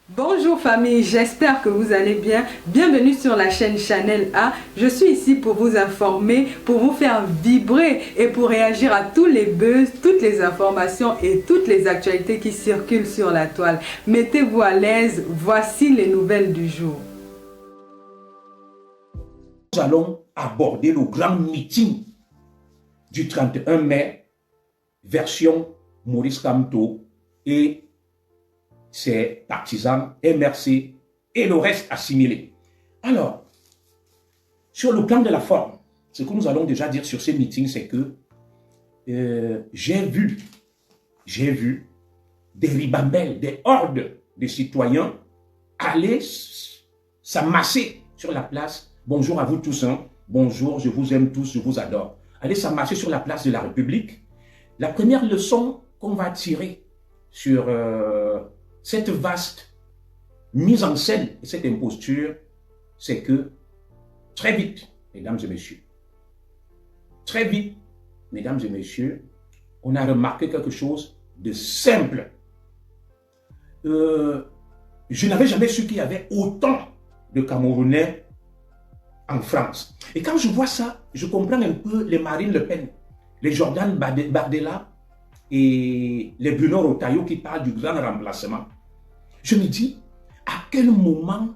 Bonjour famille, j'espère que vous allez bien. Bienvenue sur la chaîne Channel A. Je suis ici pour vous informer, pour vous faire vibrer et pour réagir à tous les buzz, toutes les informations et toutes les actualités qui circulent sur la toile. Mettez-vous à l'aise, voici les nouvelles du jour. Nous allons aborder le grand meeting du 31 mai, version Maurice Kamto et ses partisans, MRC et le reste assimilé. Alors, sur le plan de la forme, ce que nous allons déjà dire sur ces meetings, c'est que j'ai vu des ribambelles, des hordes de citoyens aller s'amasser sur la place. Bonjour à vous tous, hein. Bonjour, je vous aime tous, je vous adore. Aller s'amasser sur la place de la République. La première leçon qu'on va tirer sur cette vaste mise en scène et cette imposture, c'est que très vite, mesdames et messieurs, très vite, mesdames et messieurs, on a remarqué quelque chose de simple. Je n'avais jamais su qu'il y avait autant de Camerounais en France. Et quand je vois ça, je comprends un peu les Marine Le Pen, les Jordan Bardella et les Bruno Retailleau qui parlent du grand remplacement. Je me dis, à quel moment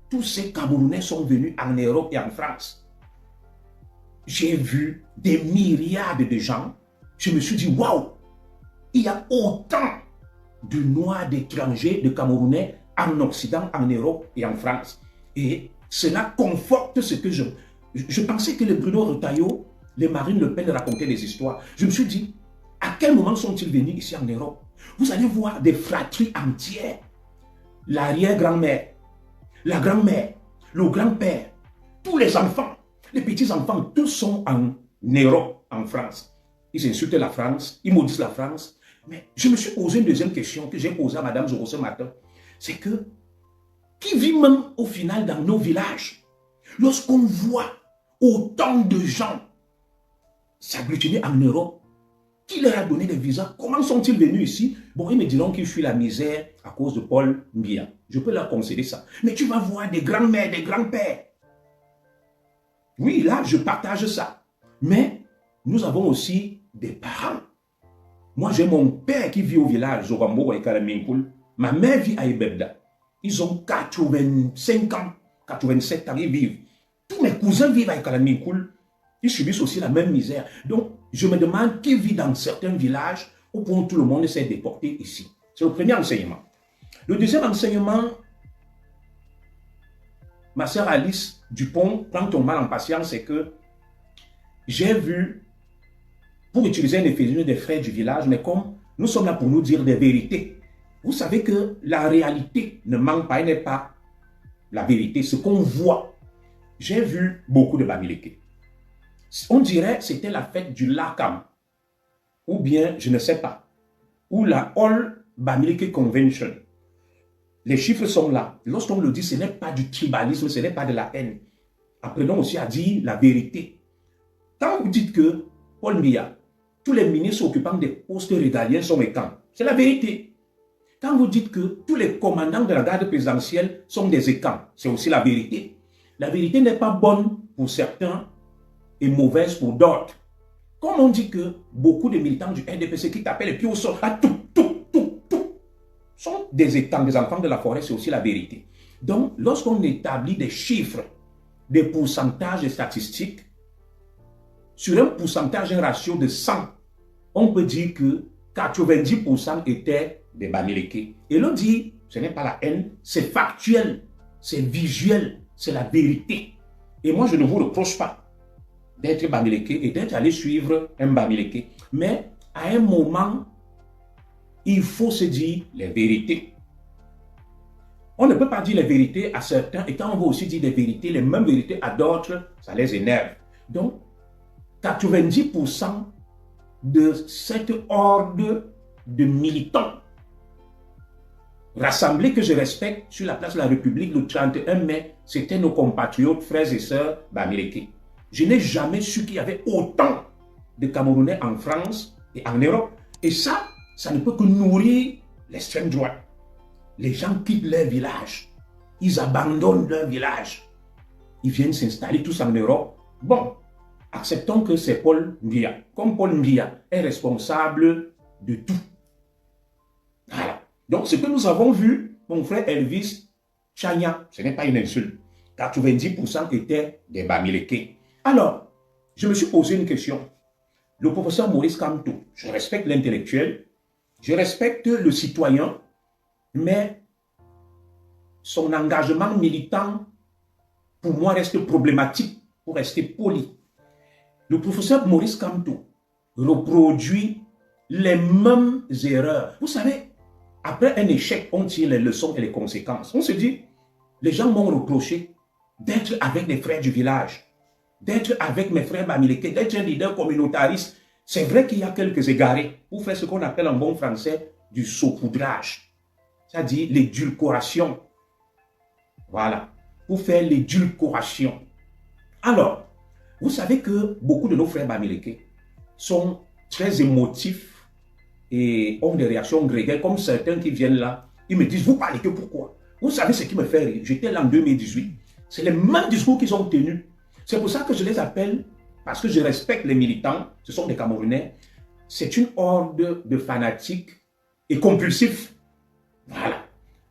tous ces Camerounais sont venus en Europe et en France? J'ai vu des myriades de gens. Je me suis dit, waouh, il y a autant de Noirs, d'étrangers, de Camerounais en Occident, en Europe et en France. Et cela conforte ce que je pensais que les Bruno Retailleau, les Marine Le Pen racontaient des histoires. Je me suis dit, à quel moment sont-ils venus ici en Europe? Vous allez voir des fratries entières. L'arrière-grand-mère, la grand-mère, le grand-père, tous les enfants, les petits-enfants, tous sont en Europe, en France. Ils insultent la France, ils maudissent la France. Mais je me suis posé une deuxième question que j'ai posée à Mme Zoro ce matin. C'est que, qui vit même au final dans nos villages? Lorsqu'on voit autant de gens s'agglutiner en Europe, qui leur a donné des visas? Comment sont-ils venus ici? Bon, ils me diront qu'ils fuient la misère à cause de Paul Biya. Je peux leur concéder ça. Mais tu vas voir des grands-mères, des grands-pères. Oui, là, je partage ça. Mais nous avons aussi des parents. Moi, j'ai mon père qui vit au village, Zogambo et Kalaminkoul. Ma mère vit à Ebebda. Ils ont 85 ans, 87 ans, ils vivent. Tous mes cousins vivent à Kalaminkoul. Ils subissent aussi la même misère. Donc, je me demande qui vit dans certains villages où pour tout le monde s'est déporté ici. C'est le premier enseignement. Le deuxième enseignement, ma sœur Alice Dupont, prend ton mal en patience, c'est que j'ai vu, pour utiliser un euphémisme des frères du village, mais comme nous sommes là pour nous dire des vérités, vous savez que la réalité ne manque pas, elle n'est pas la vérité, ce qu'on voit. J'ai vu beaucoup de Bamileke. On dirait que c'était la fête du Lakam, ou bien, je ne sais pas, ou la All Bamileke Convention. Les chiffres sont là. Lorsqu'on le dit, ce n'est pas du tribalisme, ce n'est pas de la haine. Apprenons aussi à dire la vérité. Quand vous dites que Paul Biya, tous les ministres occupant des postes régaliens sont des camps, c'est la vérité. Quand vous dites que tous les commandants de la garde présidentielle sont des écans, c'est aussi la vérité. La vérité n'est pas bonne pour certains et mauvaise pour d'autres. Comme on dit que beaucoup de militants du RDPC qui tapent les pieds au sol, à tout, sont des étangs, des enfants de la forêt, c'est aussi la vérité. Donc, lorsqu'on établit des chiffres, des pourcentages et statistiques, sur un pourcentage, un ratio de 100, on peut dire que 90% étaient des Bamileke. Et l'on dit, ce n'est pas la haine, c'est factuel, c'est visuel, c'est la vérité. Et moi, je ne vous reproche pas d'être Bamileke et d'être allé suivre un Bamileke. Mais à un moment, il faut se dire les vérités. On ne peut pas dire les vérités à certains et quand on veut aussi dire des vérités, les mêmes vérités à d'autres, ça les énerve. Donc, 90% de cette horde de militants rassemblés que je respecte sur la place de la République le 31 mai, c'était nos compatriotes, frères et sœurs Bamileke. Je n'ai jamais su qu'il y avait autant de Camerounais en France et en Europe. Et ça ne peut que nourrir l'extrême droite. les gens quittent leur village. Ils abandonnent leur village. Ils viennent s'installer tous en Europe. Bon, acceptons que c'est Paul Biya. Comme Paul Biya est responsable de tout. Voilà. Donc, ce que nous avons vu, mon frère Elvis Chania, ce n'est pas une insulte. 90% étaient des Bamileke. Alors, je me suis posé une question. Le professeur Maurice Kamto, je respecte l'intellectuel, je respecte le citoyen, mais son engagement militant, pour moi, reste problématique, pour rester poli. Le professeur Maurice Kamto reproduit les mêmes erreurs. Vous savez, après un échec, on tire les leçons et les conséquences. On se dit, les gens m'ont reproché d'être avec les frères du village, d'être avec mes frères Bamileke, d'être un leader communautariste. C'est vrai qu'il y a quelques égarés pour faire ce qu'on appelle en bon français du saupoudrage, c'est-à-dire l'édulcoration. Voilà, pour faire l'édulcoration. Alors, vous savez que beaucoup de nos frères Bamileke sont très émotifs et ont des réactions grégaires, comme certains qui viennent là. Ils me disent, vous parlez que pourquoi? Vous savez ce qui me fait rire? J'étais là en 2018. C'est les mêmes discours qu'ils ont tenus. C'est pour ça que je les appelle, parce que je respecte les militants, ce sont des Camerounais. C'est une horde de fanatiques et compulsifs. Voilà.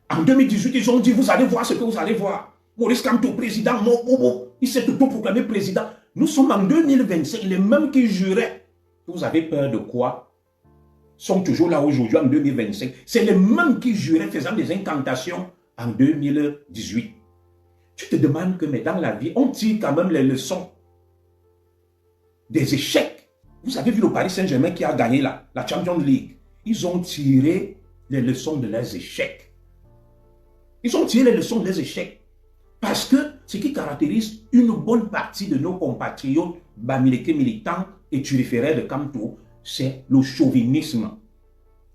En 2018, ils ont dit, vous allez voir ce que vous allez voir. Maurice Kamto, président, non, il s'est autoproclamé président. Nous sommes en 2025, les mêmes qui juraient. Vous avez peur de quoi? Sont toujours là aujourd'hui en 2025. C'est les mêmes qui juraient faisant des incantations en 2018. Tu te demandes que, mais dans la vie, on tire quand même les leçons des échecs. Vous avez vu le Paris Saint-Germain qui a gagné la Champions League. Ils ont tiré les leçons de leurs échecs. Ils ont tiré les leçons de leurs échecs. Parce que ce qui caractérise une bonne partie de nos compatriotes Bamileke militants et turiféraires de Kamto, c'est le chauvinisme.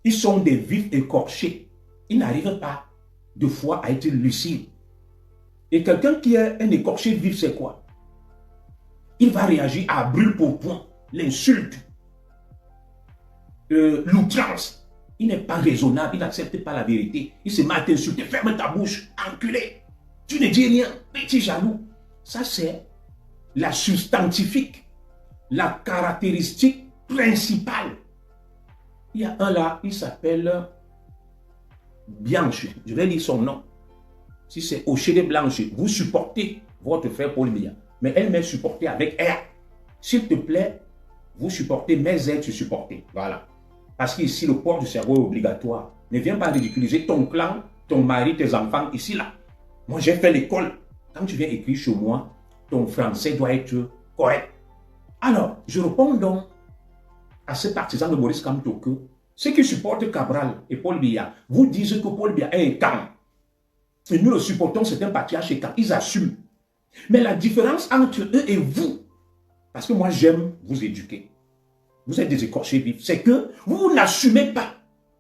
Ils sont des vifs écorchés. Ils n'arrivent pas de fois à être lucides. Et quelqu'un qui est un écorché vif, c'est quoi? Il va réagir à brûle-pourpoint, l'insulte, l'outrance. Il n'est pas raisonnable, il n'accepte pas la vérité. Il se met à t'insulter, ferme ta bouche, enculé. Tu ne dis rien, petit jaloux. Ça, c'est la substantifique, la caractéristique principale. Il y a un là, il s'appelle Bianche. Je vais lire son nom. Si c'est Ochede Blanche, vous supportez votre frère Paul Biya. Mais elle m'est supportée avec R. S'il te plaît, vous supportez mes aides, tu supportez. Voilà. Parce qu'ici, le port du cerveau est obligatoire. Ne viens pas ridiculiser ton clan, ton mari, tes enfants, ici, là. Moi, j'ai fait l'école. Quand tu viens écrire chez moi, ton français doit être correct. Alors, je réponds donc à ces partisans de Maurice Kamto que ceux qui supportent Cabral et Paul Biya vous disent que Paul Biya est un camp. Et nous le supportons, c'est un patriarche et camp. Ils assument. Mais la différence entre eux et vous, parce que moi j'aime vous éduquer, vous êtes des écorchés vifs, c'est que vous n'assumez pas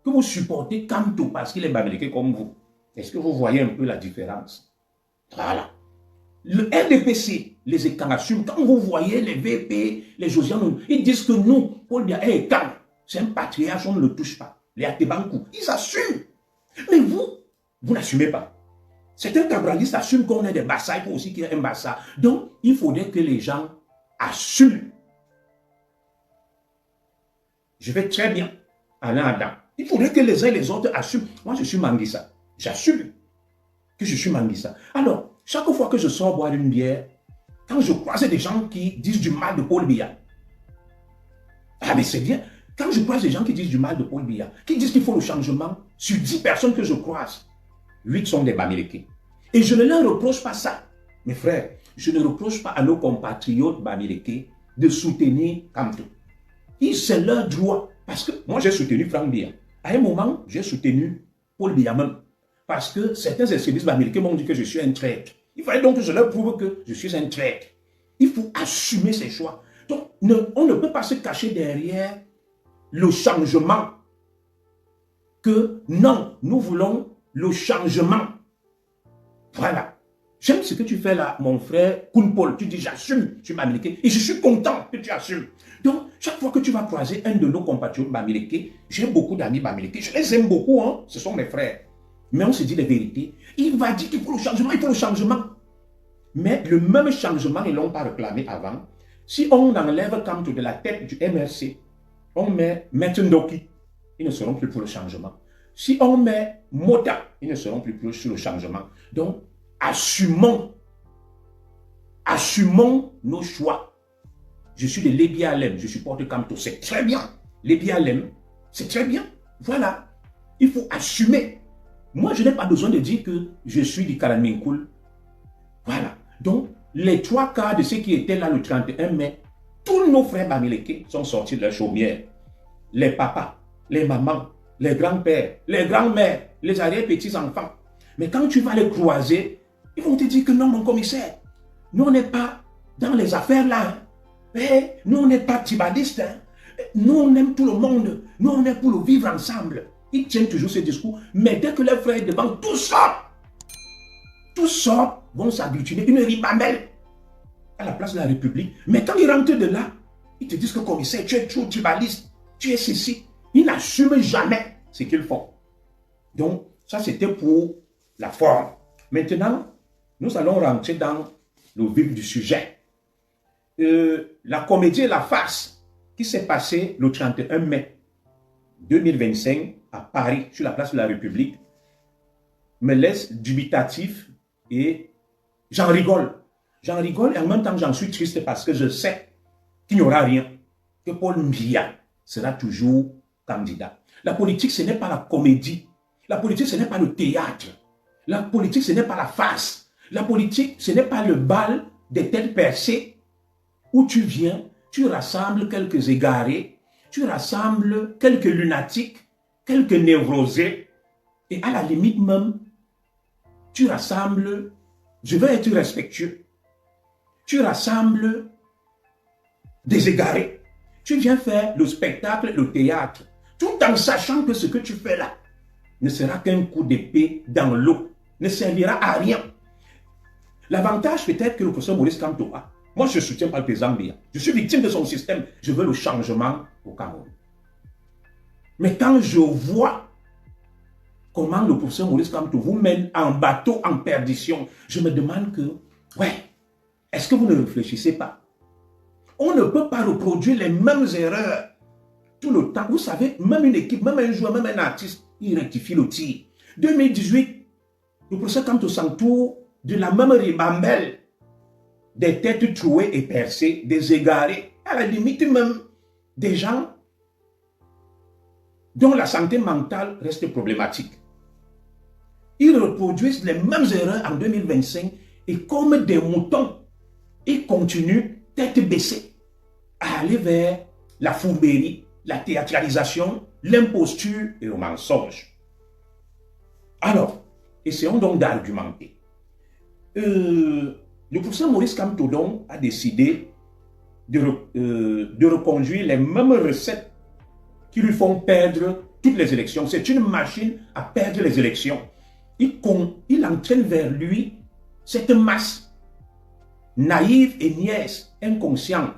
que vous supportez Kamto parce qu'il est Bamileke comme vous. Est-ce que vous voyez un peu la différence? Voilà. Le RDPC, les écans assument. Quand vous voyez les VP, les Josiane, ils disent que nous, Paul Biya est écan. C'est un patriarche, on ne le touche pas. Les Atebankou, ils assument. Mais vous n'assumez pas. Certains cabralistes assument qu'on est des Bassa, il faut aussi qu'il y ait un Bassa. Donc, il faudrait que les gens assument. Je vais très bien aller là-dedans. Il faudrait que les uns et les autres assument. Moi, je suis Manguissa. J'assume que je suis Manguissa. Alors, chaque fois que je sors boire une bière, quand je croise des gens qui disent du mal de Paul Biya, ah mais c'est bien. Quand je croise des gens qui disent du mal de Paul Biya, qui disent qu'il faut le changement, sur 10 personnes que je croise, 8 sont des Bamileke. Et je ne leur reproche pas ça. Mes frères, je ne reproche pas à nos compatriotes Bamileke de soutenir Kamto. C'est leur droit. Parce que moi, j'ai soutenu Franck Biya. À un moment, j'ai soutenu Paul Biya même. Parce que certains extrémistes Bamileke m'ont dit que je suis un traître. Il fallait donc que je leur prouve que je suis un traître. Il faut assumer ses choix. Donc, on ne peut pas se cacher derrière le changement. Que non, nous voulons le changement. Voilà. J'aime ce que tu fais là, mon frère Kounpol. Tu dis, j'assume, je suis Bamileke. Et je suis content que tu assumes. Donc, chaque fois que tu vas croiser un de nos compatriotes Bamileke, j'ai beaucoup d'amis Bamileke. Je les aime beaucoup, hein. Ce sont mes frères. mais on se dit les vérités. Il va dire qu'il faut le changement, il faut le changement. Mais le même changement, ils ne l'ont pas réclamé avant. Si on enlève Kamto de la tête du MRC, on met Ndoki, ils ne seront plus pour le changement. Si on met Mota, ils ne seront plus sur le changement. Donc, assumons nos choix. Je suis de Lébi Alem, je supporte Kamto, c'est très bien. Lébi Alem, c'est très bien. Voilà, il faut assumer. Moi, je n'ai pas besoin de dire que je suis du Kalaminkoul. Voilà. Donc, les 3 quarts de ceux qui étaient là le 31 mai, tous nos frères bamileke sont sortis de leur chaumière. Les papas, les mamans, les grands-pères, les grands-mères, les arrière-petits-enfants. Mais quand tu vas les croiser, ils vont te dire que non, mon commissaire, nous, on n'est pas dans les affaires là. Hein. Nous, on n'est pas tibadistes. Hein. Nous, on aime tout le monde. Nous, on est pour le vivre ensemble. Ils tiennent toujours ce discours. Mais dès que les frères devant, tous sortent, vont s'agglutiner, une ribambelle à la place de la République. Mais quand ils rentrent de là, ils te disent que commissaire, tu es trop tribaliste, tu es ceci. Ils n'assument jamais ce qu'ils font. Donc, ça c'était pour la forme. Maintenant, nous allons rentrer dans le vif du sujet. La comédie et la farce qui s'est passée le 31 mai 2025 à Paris, sur la place de la République, me laisse dubitatif et j'en rigole. J'en rigole et en même temps j'en suis triste parce que je sais qu'il n'y aura rien, que Paul Biya sera toujours candidat. La politique, ce n'est pas la comédie. La politique, ce n'est pas le théâtre. La politique, ce n'est pas la farce. La politique, ce n'est pas le bal des têtes percées où tu viens, tu rassembles quelques égarés, tu rassembles quelques lunatiques, quelques névrosés et à la limite même, tu rassembles, je veux être respectueux, tu rassembles des égarés. Tu viens faire le spectacle, le théâtre, tout en sachant que ce que tu fais là ne sera qu'un coup d'épée dans l'eau, ne servira à rien. L'avantage peut-être que le professeur Maurice Kamto a, moi je ne soutiens pas le président Biya, je suis victime de son système, je veux le changement au Cameroun. Mais quand je vois comment le professeur Maurice Kamto vous mène en bateau en perdition, je me demande que, ouais, est-ce que vous ne réfléchissez pas? On ne peut pas reproduire les mêmes erreurs tout le temps. Vous savez, même une équipe, même un joueur, même un artiste, il rectifie le tir. 2018, le professeur Kamto s'entoure de la même ribambelle, des têtes trouées et percées, des égarés, à la limite même des gens dont la santé mentale reste problématique. Ils reproduisent les mêmes erreurs en 2025 et comme des moutons, ils continuent tête baissée à aller vers la fourberie, la théâtralisation, l'imposture et le mensonge. Alors, essayons donc d'argumenter. Le professeur Maurice Kamto donc a décidé de reconduire les mêmes recettes qui lui font perdre toutes les élections. C'est une machine à perdre les élections. Il entraîne vers lui cette masse naïve et niaise, inconsciente,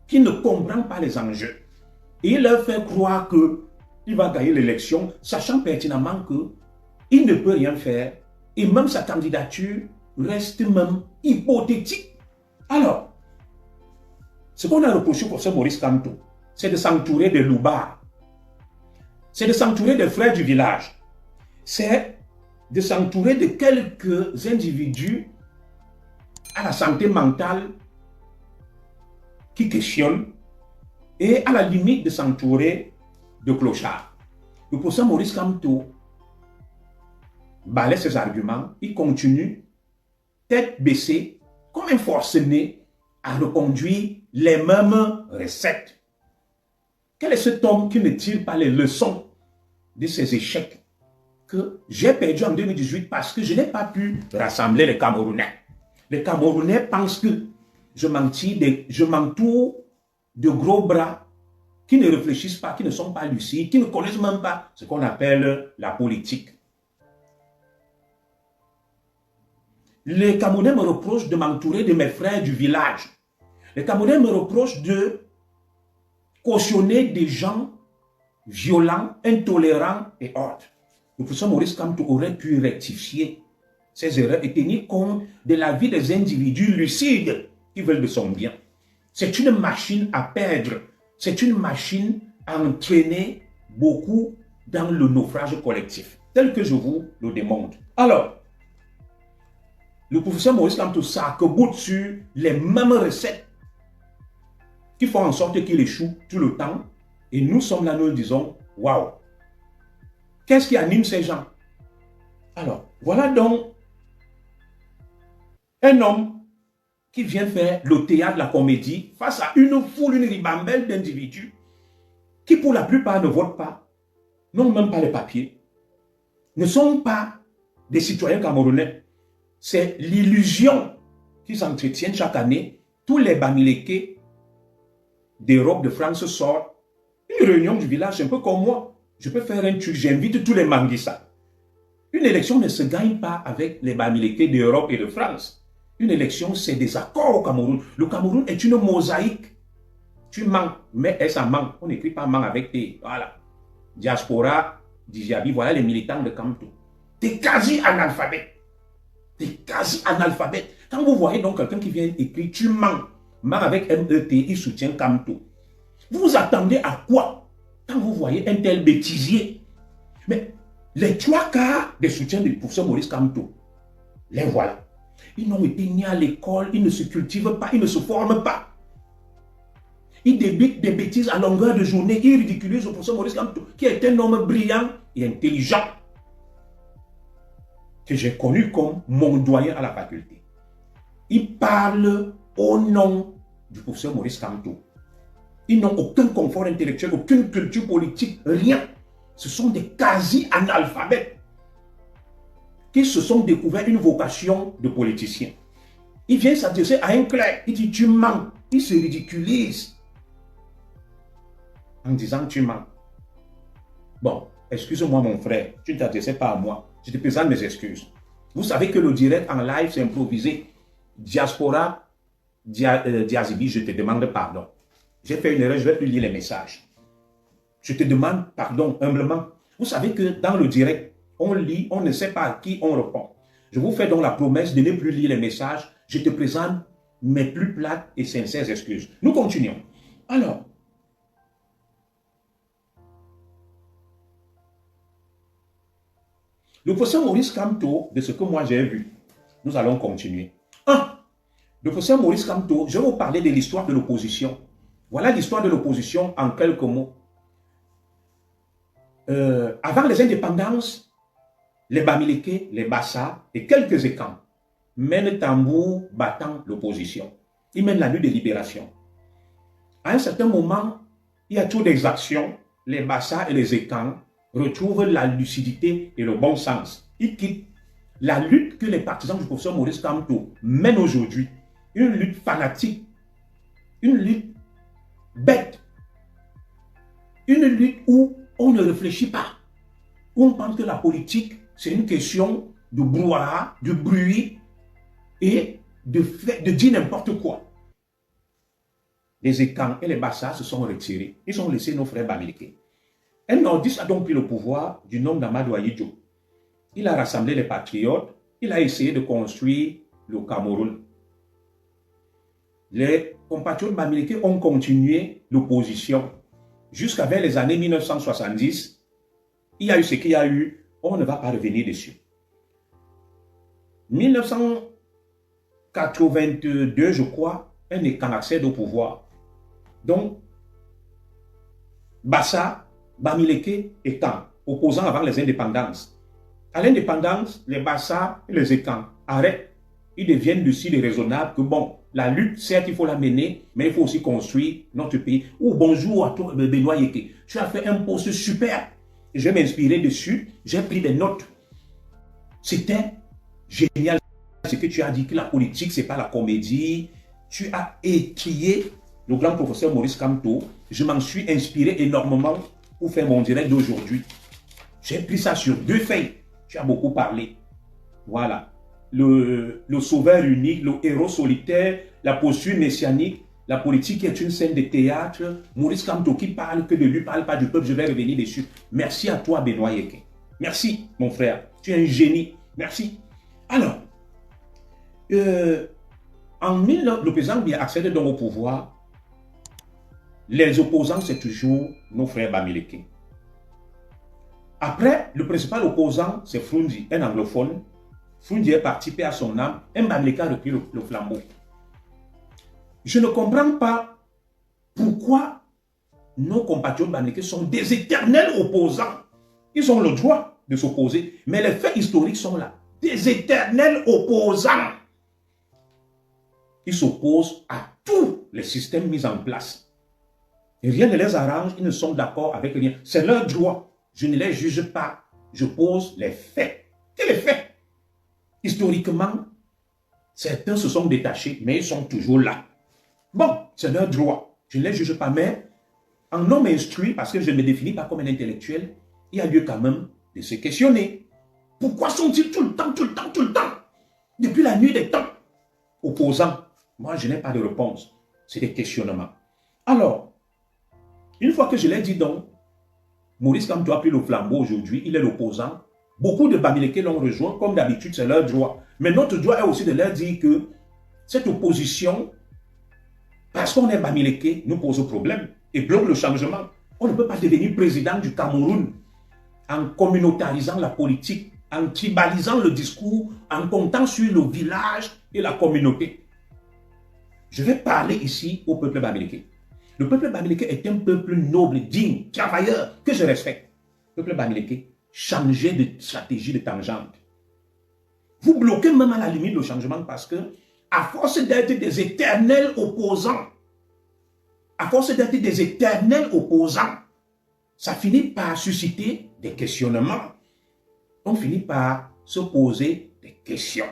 qui ne comprend pas les enjeux. Et il leur fait croire qu'il va gagner l'élection, sachant pertinemment qu'il ne peut rien faire. Et même sa candidature reste même hypothétique. Alors, ce qu'on a reproché au professeur Maurice Kamto, c'est de s'entourer de loubards. C'est de s'entourer des frères du village. C'est de s'entourer de quelques individus à la santé mentale qui questionnent et à la limite de s'entourer de clochards. Le professeur Maurice Kamto balaie ses arguments, il continue, tête baissée, comme un forcené, à reconduire les mêmes recettes. Quel est cet homme qui ne tire pas les leçons de ses échecs que j'ai perdu en 2018 parce que je n'ai pas pu rassembler les Camerounais. Les Camerounais pensent que je m'entoure de gros bras qui ne réfléchissent pas, qui ne sont pas lucides, qui ne connaissent même pas ce qu'on appelle la politique. Les Camerounais me reprochent de m'entourer de mes frères du village. Les Camerounais me reprochent de cautionner des gens violents, intolérants et autres. le professeur Maurice Kamto aurait pu rectifier ses erreurs et tenir compte de la vie des individus lucides qui veulent de son bien. C'est une machine à perdre. C'est une machine à entraîner beaucoup dans le naufrage collectif, tel que je vous le démontre. Alors, le professeur Maurice Kamto s'arc-boute sur les mêmes recettes qui font en sorte qu'il échoue tout le temps. Et nous sommes là, nous disons, waouh, qu'est-ce qui anime ces gens? Alors, voilà donc un homme qui vient faire le théâtre, la comédie, face à une foule, une ribambelle d'individus qui pour la plupart ne votent pas, n'ont même pas les papiers, ne sont pas des citoyens camerounais. C'est l'illusion qu'ils entretiennent chaque année. Tous les Bamileke d'Europe, de France sortent. Une réunion du village, c'est un peu comme moi. Je peux faire un truc, j'invite tous les Manguissa. Une élection ne se gagne pas avec les Bamileke d'Europe et de France. Une élection, c'est des accords au Cameroun. Le Cameroun est une mosaïque. Tu manques, mais est-ce un manque? On n'écrit pas manque avec T. Voilà. Diaspora, Dijabi, voilà les militants de Kamto. T'es quasi analphabète. T'es quasi analphabète. Quand vous voyez donc quelqu'un qui vient écrire, tu manques, manque avec MET, il soutient Kamto. Vous vous attendez à quoi quand vous voyez un tel bêtisier? Mais les trois quarts des soutiens du professeur Maurice Kamto, les voilà. Ils n'ont été ni à l'école, ils ne se cultivent pas, ils ne se forment pas. Ils débitent des bêtises à longueur de journée, ils ridiculisent le professeur Maurice Kamto, qui est un homme brillant et intelligent, que j'ai connu comme mon doyen à la faculté. Ils parlent au nom du professeur Maurice Kamto. Ils n'ont aucun confort intellectuel, aucune culture politique, rien. Ce sont des quasi-analphabètes qui se sont découverts une vocation de politicien. Il vient s'adresser à un clerc, il dit tu mens, il se ridiculise en disant tu mens. Bon, excuse-moi mon frère, tu ne t'adressais pas à moi, je te présente mes excuses. Vous savez que le direct en live c'est improvisé. Diaspora, Diazibi, je te demande pardon. J'ai fait une erreur, je vais plus lire les messages. Je te demande pardon humblement. Vous savez que dans le direct, on lit, on ne sait pas à qui on répond. Je vous fais donc la promesse de ne plus lire les messages. Je te présente mes plus plates et sincères excuses. Nous continuons. Alors, le professeur Maurice Kamto, de ce que moi j'ai vu, nous allons continuer. Le professeur Maurice Kamto, je vais vous parler de l'histoire de l'opposition. Voilà l'histoire de l'opposition en quelques mots. Avant les indépendances, les Bamileke, les Bassa et quelques écans mènent tambour battant l'opposition. Ils mènent la lutte de libération. À un certain moment, il y a trop d'exactions. Les Bassa et les écans retrouvent la lucidité et le bon sens. Ils quittent la lutte que les partisans du professeur Maurice Kamto mènent aujourd'hui. Une lutte fanatique, une lutte bête, une lutte où on ne réfléchit pas, où on pense que la politique, c'est une question de brouhaha, de bruit et de dire n'importe quoi. Les Écans et les Bassa se sont retirés. Ils ont laissé nos frères Bamileke. Un nordiste a donc pris le pouvoir du nom d'Amadou Ahidjo. Il a rassemblé les patriotes, il a essayé de construire le Cameroun. Les compatriotes Bamileke ont continué l'opposition jusqu'à vers les années 1970. Il y a eu ce qu'il y a eu, on ne va pas revenir dessus. 1982, je crois, un Écan accède au pouvoir. Donc, Bassa, Bamileke, Écan, opposant avant les indépendances. À l'indépendance, les Bassa et les Écans arrêtent. Ils deviennent lucides et raisonnables que bon, la lutte, certes, il faut la mener, mais il faut aussi construire notre pays. Oh, bonjour à toi, Benoît Yeke. Tu as fait un post super. Je vais m'inspirer dessus. J'ai pris des notes. C'était génial ce que tu as dit, que la politique, ce n'est pas la comédie. Tu as étrié le grand professeur Maurice Kamto. Je m'en suis inspiré énormément pour faire mon direct d'aujourd'hui. J'ai pris ça sur 2 feuilles. Tu as beaucoup parlé. Voilà. Le sauveur unique, le héros solitaire, la posture messianique, la politique est une scène de théâtre. Maurice Kamto qui parle que de lui, parle pas du peuple, je vais revenir dessus. Merci à toi, Benoît Yeke. Merci, mon frère. Tu es un génie. Merci. Alors, le président Biya accède donc au pouvoir. Les opposants, c'est toujours nos frères Bamileke. Après, le principal opposant, c'est Frundi, un anglophone. Frundi est parti, paix à son âme. Un Bamileke a repris le flambeau. Je ne comprends pas pourquoi nos compatriotes Bamileke sont des éternels opposants. Ils ont le droit de s'opposer, mais les faits historiques sont là. Des éternels opposants. Ils s'opposent à tous les systèmes mis en place. Et rien ne les arrange, ils ne sont d'accord avec rien. C'est leur droit. Je ne les juge pas. Je pose les faits. Quels faits? Historiquement, certains se sont détachés, mais ils sont toujours là. Bon, c'est leur droit. Je ne les juge pas, mais en homme instruit, parce que je ne me définis pas comme un intellectuel, il y a lieu quand même de se questionner. Pourquoi sont-ils tout le temps, depuis la nuit des temps, opposants? Moi, je n'ai pas de réponse. C'est des questionnements. Alors, une fois que je l'ai dit donc, Maurice Kamto a pris le flambeau aujourd'hui, il est l'opposant. Beaucoup de Bamileke l'ont rejoint, comme d'habitude, c'est leur droit. Mais notre droit est aussi de leur dire que cette opposition, parce qu'on est Bamileke, nous pose problème et bloque le changement. On ne peut pas devenir président du Cameroun en communautarisant la politique, en tribalisant le discours, en comptant sur le village et la communauté. Je vais parler ici au peuple Bamileke. Le peuple Bamileke est un peuple noble, digne, travailleur, que je respecte. Le peuple Bamileke, changez de stratégie de tangente. Vous bloquez même à la limite le changement parce que, à force d'être des éternels opposants, ça finit par susciter des questionnements. On finit par se poser des questions.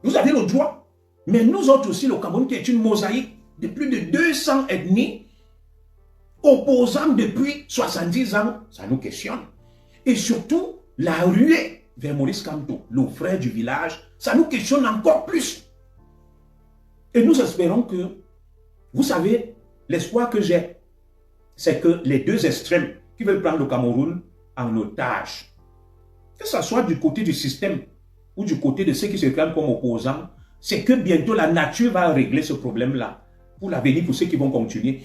Vous avez le droit, mais nous autres aussi, le Cameroun qui est une mosaïque de plus de 200 ethnies, opposant depuis 70 ans, ça nous questionne. Et surtout, la ruée vers Maurice Kamto, le frère du village, ça nous questionne encore plus. Et nous espérons que, vous savez, l'espoir que j'ai, c'est que les deux extrêmes qui veulent prendre le Cameroun en otage, que ce soit du côté du système ou du côté de ceux qui se clament comme opposants, c'est que bientôt la nature va régler ce problème-là pour l'avenir, pour ceux qui vont continuer.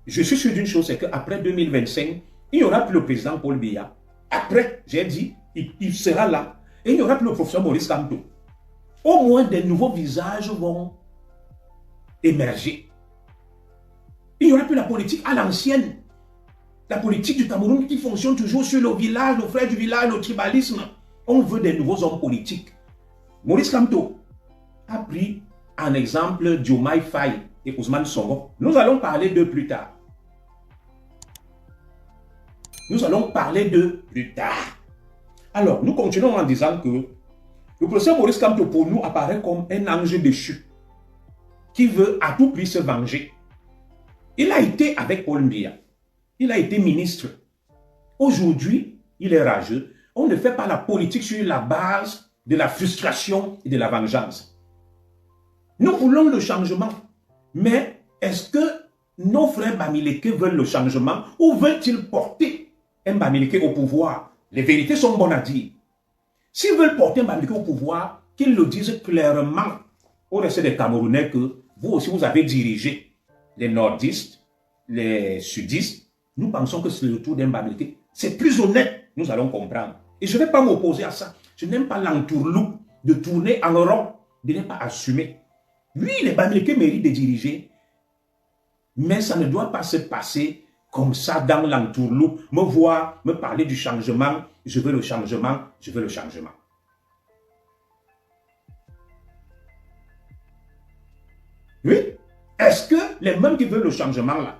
Je suis sûr d'une chose, c'est qu'après 2025, il n'y aura plus le président Paul Biya. Après, j'ai dit, il sera là. Et il n'y aura plus le professeur Maurice Kamto. Au moins, des nouveaux visages vont émerger. Il n'y aura plus la politique à l'ancienne. La politique du Cameroun qui fonctionne toujours sur le village, le frère du village, le tribalisme. On veut des nouveaux hommes politiques. Maurice Kamto a pris en exemple Diomaye Faye et Ousmane Sonko. Nous allons parler d'eux plus tard. Alors, nous continuons en disant que le professeur Maurice Kamto, pour nous, apparaît comme un ange déchu qui veut à tout prix se venger. Il a été avec Paul Biya. Il a été ministre. Aujourd'hui, il est rageux. On ne fait pas la politique sur la base de la frustration et de la vengeance. Nous voulons le changement. Mais est-ce que nos frères Bamileke veulent le changement ou veulent-ils porter un Bamileke au pouvoir? Les vérités sont bonnes à dire. S'ils veulent porter un Bamileke au pouvoir, qu'ils le disent clairement au reste des Camerounais que vous aussi vous avez dirigé les nordistes, les sudistes. Nous pensons que c'est le tour d'un Bamileke. C'est plus honnête, nous allons comprendre. Et je ne vais pas m'opposer à ça. Je n'aime pas l'entourloupe de tourner en rond, de ne pas assumer. Oui, les Bamileke méritent de diriger, mais ça ne doit pas se passer comme ça dans l'entourloupe, me voir, me parler du changement, je veux le changement, je veux le changement. Oui, est-ce que les mêmes qui veulent le changement là,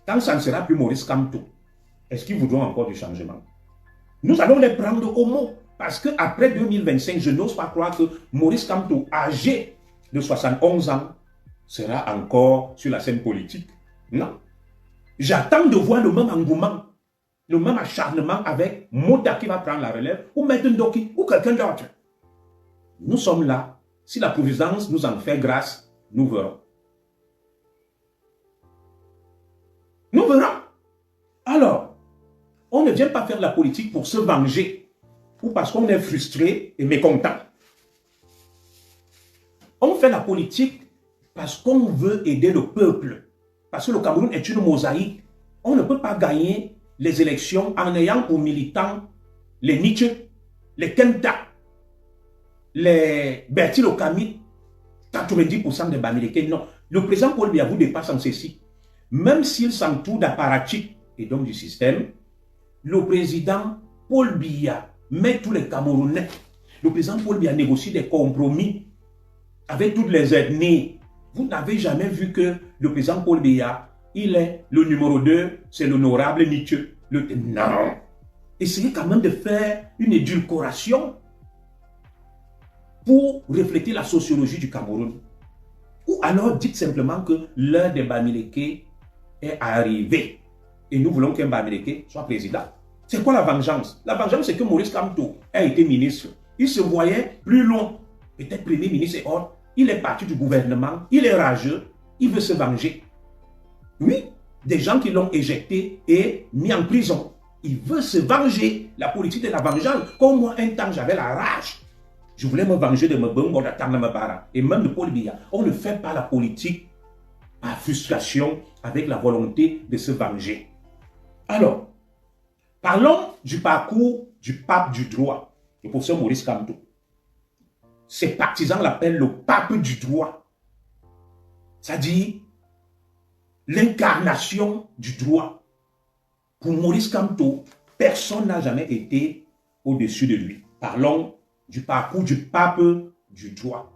quand ça ne sera plus Maurice Kamto, est-ce qu'ils voudront encore du changement? Nous allons les prendre au mot, parce qu'après 2025, je n'ose pas croire que Maurice Kamto, âgé de 71 ans, sera encore sur la scène politique. Non. J'attends de voir le même engouement, le même acharnement avec Mota qui va prendre la relève, ou Maître Ndoki, ou quelqu'un d'autre. Nous sommes là. Si la providence nous en fait grâce, nous verrons. Nous verrons. Alors, On ne vient pas faire la politique pour se venger ou parce qu'on est frustré et mécontent. On fait la politique parce qu'on veut aider le peuple. Parce que le Cameroun est une mosaïque. On ne peut pas gagner les élections en ayant pour militants les Nietzsche, les Kenta, les Bertil Okami, 90% des Bamileke. Non. Le président Paul Biya vous dépasse en ceci. Même s'il s'entoure d'apparatchiks et donc du système, le président Paul Biya met tous les Camerounais. Le président Paul Biya négocie des compromis avec toutes les ethnies. Vous n'avez jamais vu que le président Paul Biya, il est le numéro 2, c'est l'honorable Nietzsche. Non. Essayez quand même de faire une édulcoration pour refléter la sociologie du Cameroun. Ou alors dites simplement que l'heure des Bamileke est arrivée. Et nous voulons qu'un Bamileke soit président. C'est quoi la vengeance? La vengeance, c'est que Maurice Kamto a été ministre. Il se voyait plus loin. Peut-être premier ministre et autres. Il est parti du gouvernement. Il est rageux. Il veut se venger. Oui, des gens qui l'ont éjecté et mis en prison. Il veut se venger. La politique de la vengeance. Comme moi, un temps, j'avais la rage. Je voulais me venger de Mbongo d'Atangamabara et même de Paul Biya. On ne fait pas la politique par frustration avec la volonté de se venger. Alors, parlons du parcours du pape du droit, le professeur Maurice Kamto. Ses partisans l'appellent le pape du droit. C'est-à-dire l'incarnation du droit. Pour Maurice Kamto, personne n'a jamais été au-dessus de lui. Parlons du parcours du pape du droit.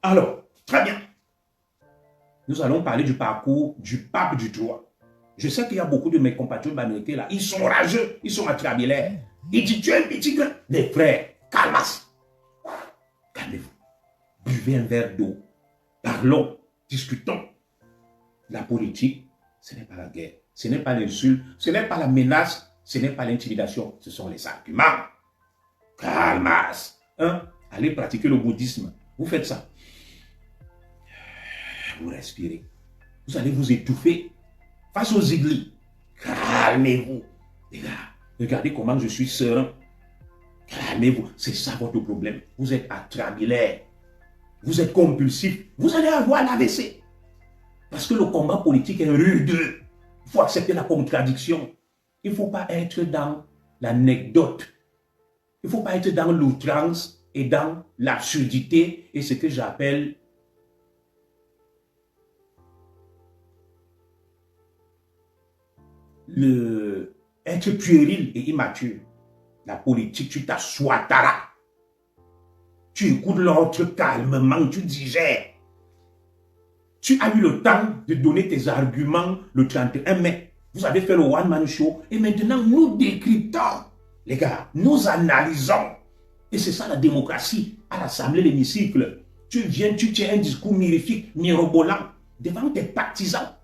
Alors, très bien. Nous allons parler du parcours du pape du droit. Je sais qu'il y a beaucoup de mes compatriotes américains là, ils sont rageux, ils sont atrabilaires. Ils disent, tu es un petit grain. Les frères, calmas. Calmez-vous. Buvez un verre d'eau. Parlons, discutons. La politique, ce n'est pas la guerre, ce n'est pas l'insulte, ce n'est pas la menace, ce n'est pas l'intimidation, ce sont les arguments. Calmas. Hein? Allez pratiquer le bouddhisme. Vous faites ça. Vous respirez. Vous allez vous étouffer face aux iglis. Calmez-vous. Les gars, regardez comment je suis serein. Calmez-vous. C'est ça votre problème. Vous êtes atrabilaire. Vous êtes compulsif. Vous allez avoir l'AVC. Parce que le combat politique est rude. Il faut accepter la contradiction. Il ne faut pas être dans l'anecdote. Il ne faut pas être dans l'outrance et dans l'absurdité et ce que j'appelle être puéril et immature. La politique, tu t'assois, tu écoutes l'autre calmement, tu digères. Tu as eu le temps de donner tes arguments le 31 mai. Vous avez fait le one-man show et maintenant nous décryptons. Les gars, nous analysons. Et c'est ça la démocratie à l'Assemblée, l'hémicycle. Tu viens, tu tiens un discours mirifique, mirobolant devant tes partisans.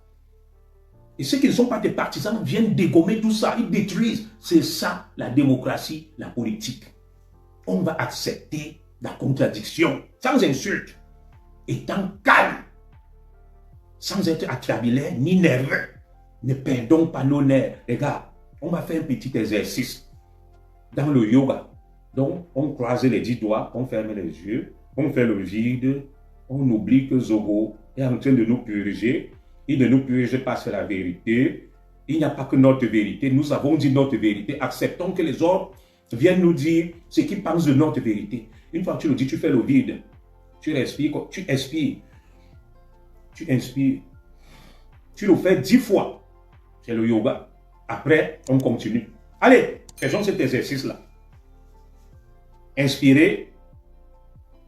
Et ceux qui ne sont pas tes partisans viennent dégommer tout ça, ils détruisent. C'est ça la démocratie, la politique. On va accepter la contradiction sans insulte, étant calme, sans être atrabilaire ni nerveux. Ne perdons pas nos nerfs. Les gars, on va faire un petit exercice dans le yoga. Donc, on croise les 10 doigts, on ferme les yeux, on fait le vide, on oublie que Zogo est en train de nous purger. Il ne nous purge pas sur la vérité. Il n'y a pas que notre vérité. Nous avons dit notre vérité. Acceptons que les autres viennent nous dire ce qu'ils pensent de notre vérité. Une fois que tu le dis, tu fais le vide. Tu respires, tu expires. Tu inspires. Tu le fais 10 fois. C'est le yoga. Après, on continue. Allez, faisons cet exercice-là. Inspirez.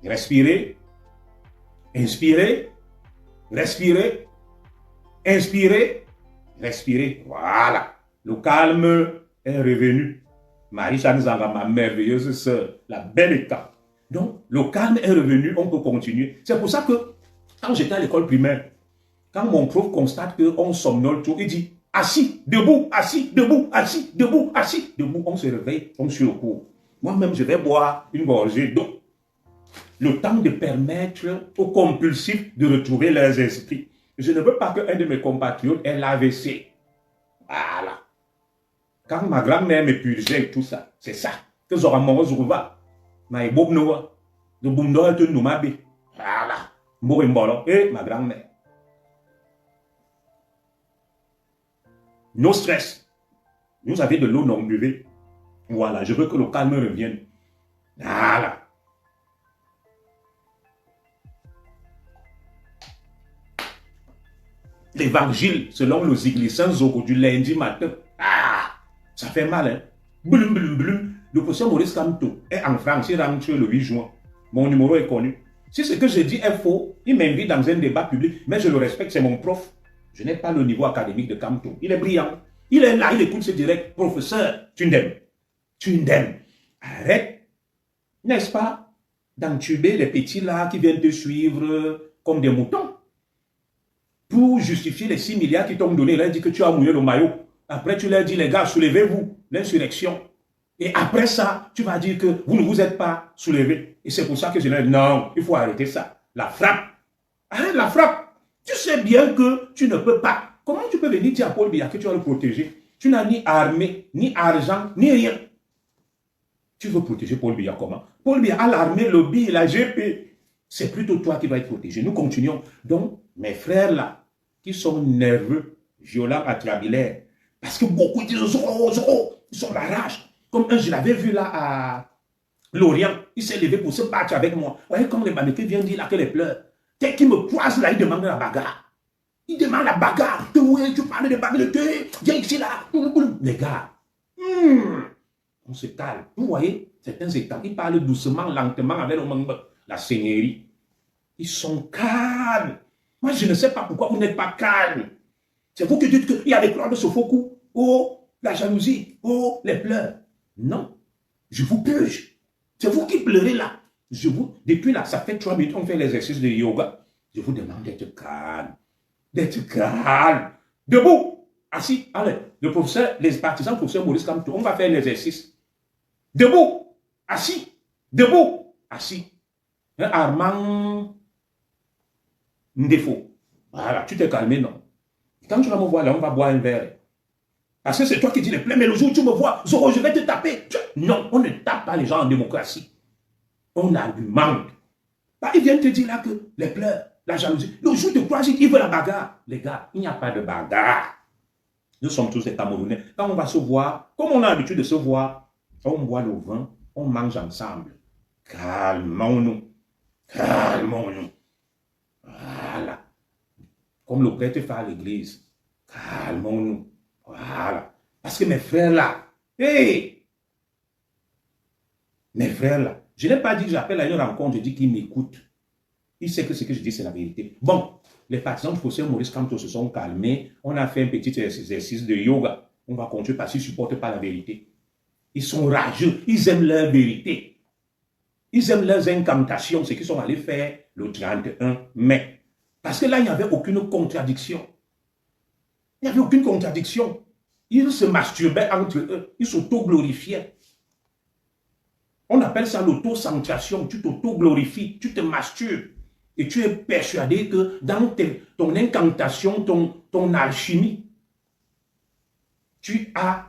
Respirez. Inspirez. Respirez. Inspirez, respirez. Voilà. Le calme est revenu. Marie-Jeanne Zanga, ma merveilleuse sœur, la belle état. Donc, le calme est revenu, on peut continuer. C'est pour ça que, quand j'étais à l'école primaire, quand mon prof constate qu'on somnole trop, il dit assis, debout, assis, debout, assis, debout, assis, debout. On se réveille, on suit le cours. Moi-même, je vais boire une gorgée d'eau. Le temps de permettre aux compulsifs de retrouver leurs esprits. je ne veux pas qu'un de mes compatriotes ait l'AVC. Voilà. Quand ma grand-mère me purgeait et tout ça, c'est ça. Que j'aurai mon rouva. Mais bon, nous, de Bundo, tu nous m'as dit. Voilà. Mboro, et ma grand-mère. No stress. Vous avez de l'eau non buvée. Voilà, je veux que le calme revienne. Voilà. L'évangile, selon le Iglicens Zoko du lundi matin. Ah, ça fait mal, hein. Blum, blum, blum. Le professeur Maurice Kamto est en France, il rentre le 8 juin. Mon numéro est connu. Si ce que je dis est faux, il m'invite dans un débat public, mais je le respecte, c'est mon prof. Je n'ai pas le niveau académique de Kamto. Il est brillant. Il est là, il écoute ce direct. Professeur, tu m'aimes. Tu m'aimes. Arrête. N'est-ce pas? D'entuber les petits là qui viennent te suivre comme des moutons. Pour justifier les 6 milliards qui t'ont donné, il a dit que tu as mouillé le maillot. Après, tu leur dis, les gars, soulevez-vous, l'insurrection. Et après ça, tu vas dire que vous ne vous êtes pas soulevés. Et c'est pour ça que je leur dis, non, il faut arrêter ça. La frappe. Arrête la frappe. Tu sais bien que tu ne peux pas. Comment tu peux venir dire à Paul Biya que tu vas le protéger? Tu n'as ni armée, ni argent, ni rien. Tu veux protéger Paul Biya comment? Paul Biya a l'armée, le BI, la GP. C'est plutôt toi qui vas être protégé. Nous continuons. Donc, mes frères là, qui sont nerveux, violents, atrabilaires, parce que beaucoup disent Zoro, Zoro, ils sont la rage. Comme un, je l'avais vu là à Lorient, il s'est levé pour se battre avec moi. Vous voyez, quand les Bamileke viennent dire là que les pleurs, dès qu'ils me croisent là, ils demandent la bagarre. Ils demandent la bagarre. Oui, tu parles de bagarre, viens ici là. Les gars, on se calme. Vous voyez, certains États, ils parlent doucement, lentement avec la seigneurie. Ils sont calmes. Moi, je ne sais pas pourquoi vous n'êtes pas calme. C'est vous qui dites qu'il y a des pleurs de Sofoku. Oh, la jalousie. Oh, les pleurs. Non. Je vous purge. C'est vous qui pleurez là. Depuis là, ça fait 3 minutes qu'on fait l'exercice de yoga. Je vous demande d'être calme. D'être calme. Debout. Assis. Allez, les partisans du professeur Maurice Kamto, on va faire l'exercice. Debout. Assis. Debout. Assis. Armand Ndefo. Voilà, tu t'es calmé, non? Quand tu vas me voir là, on va boire un verre. Parce que c'est toi qui dis les plaies, mais le jour où tu me vois, Zoro, je vais te taper. Non, on ne tape pas les gens en démocratie. On argumente. Bah, ils viennent te dire là que les pleurs, la jalousie. Le jour de croise, ils veulent la bagarre. Les gars, il n'y a pas de bagarre. Nous sommes tous des Camerounais. Quand on va se voir, comme on a l'habitude de se voir, on boit le vin, on mange ensemble. Calmons-nous. Calmons-nous. Voilà. Comme le prêtre fait à l'église. Calmons-nous. Voilà. Parce que mes frères là, hey! Mes frères là, je n'ai pas dit que j'appelle à une rencontre, je dis qu'ils m'écoutent. Il sait que ce que je dis, c'est la vérité. Bon, les partisans du professeur Maurice Kamto se sont calmés. On a fait un petit exercice de yoga. On va continuer parce qu'ils ne supportent pas la vérité. Ils sont rageux. Ils aiment leur vérité. Ils aiment leurs incantations, ce qu'ils sont allés faire le 31 mai. Parce que là, il n'y avait aucune contradiction. Il n'y avait aucune contradiction. Ils se masturbaient entre eux. Ils s'auto-glorifiaient. On appelle ça l'autocentration. Tu t'auto-glorifies, tu te masturbes. Et tu es persuadé que dans ton incantation, ton alchimie, tu as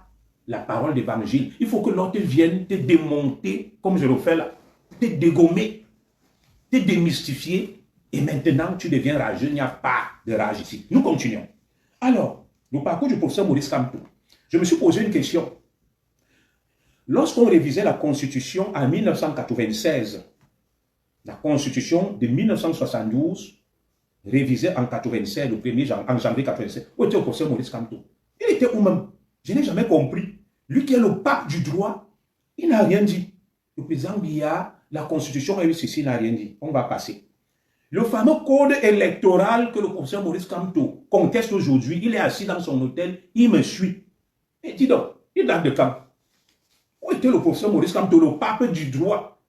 la parole d'évangile. Il faut que l'autre vienne te démonter, comme je le fais là, te dégommer, te démystifier. Et maintenant, tu deviens rageux. Il n'y a pas de rage ici. Nous continuons. Alors, le parcours du professeur Maurice Kamto. Je me suis posé une question. Lorsqu'on révisait la Constitution en 1996, la Constitution de 1972, révisée en 96, le 1er en janvier 96, où était le professeur Maurice Kamto? Il était où même? Je n'ai jamais compris. Lui qui est le pape du droit, il n'a rien dit. Le président Biya, la Constitution a eu ceci, il n'a rien dit. On va passer. Le fameux code électoral que le professeur Maurice Kamto conteste aujourd'hui, il est assis dans son hôtel, il me suit. Et dis donc, il date de quand? Où était le professeur Maurice Kamto, le pape du droit?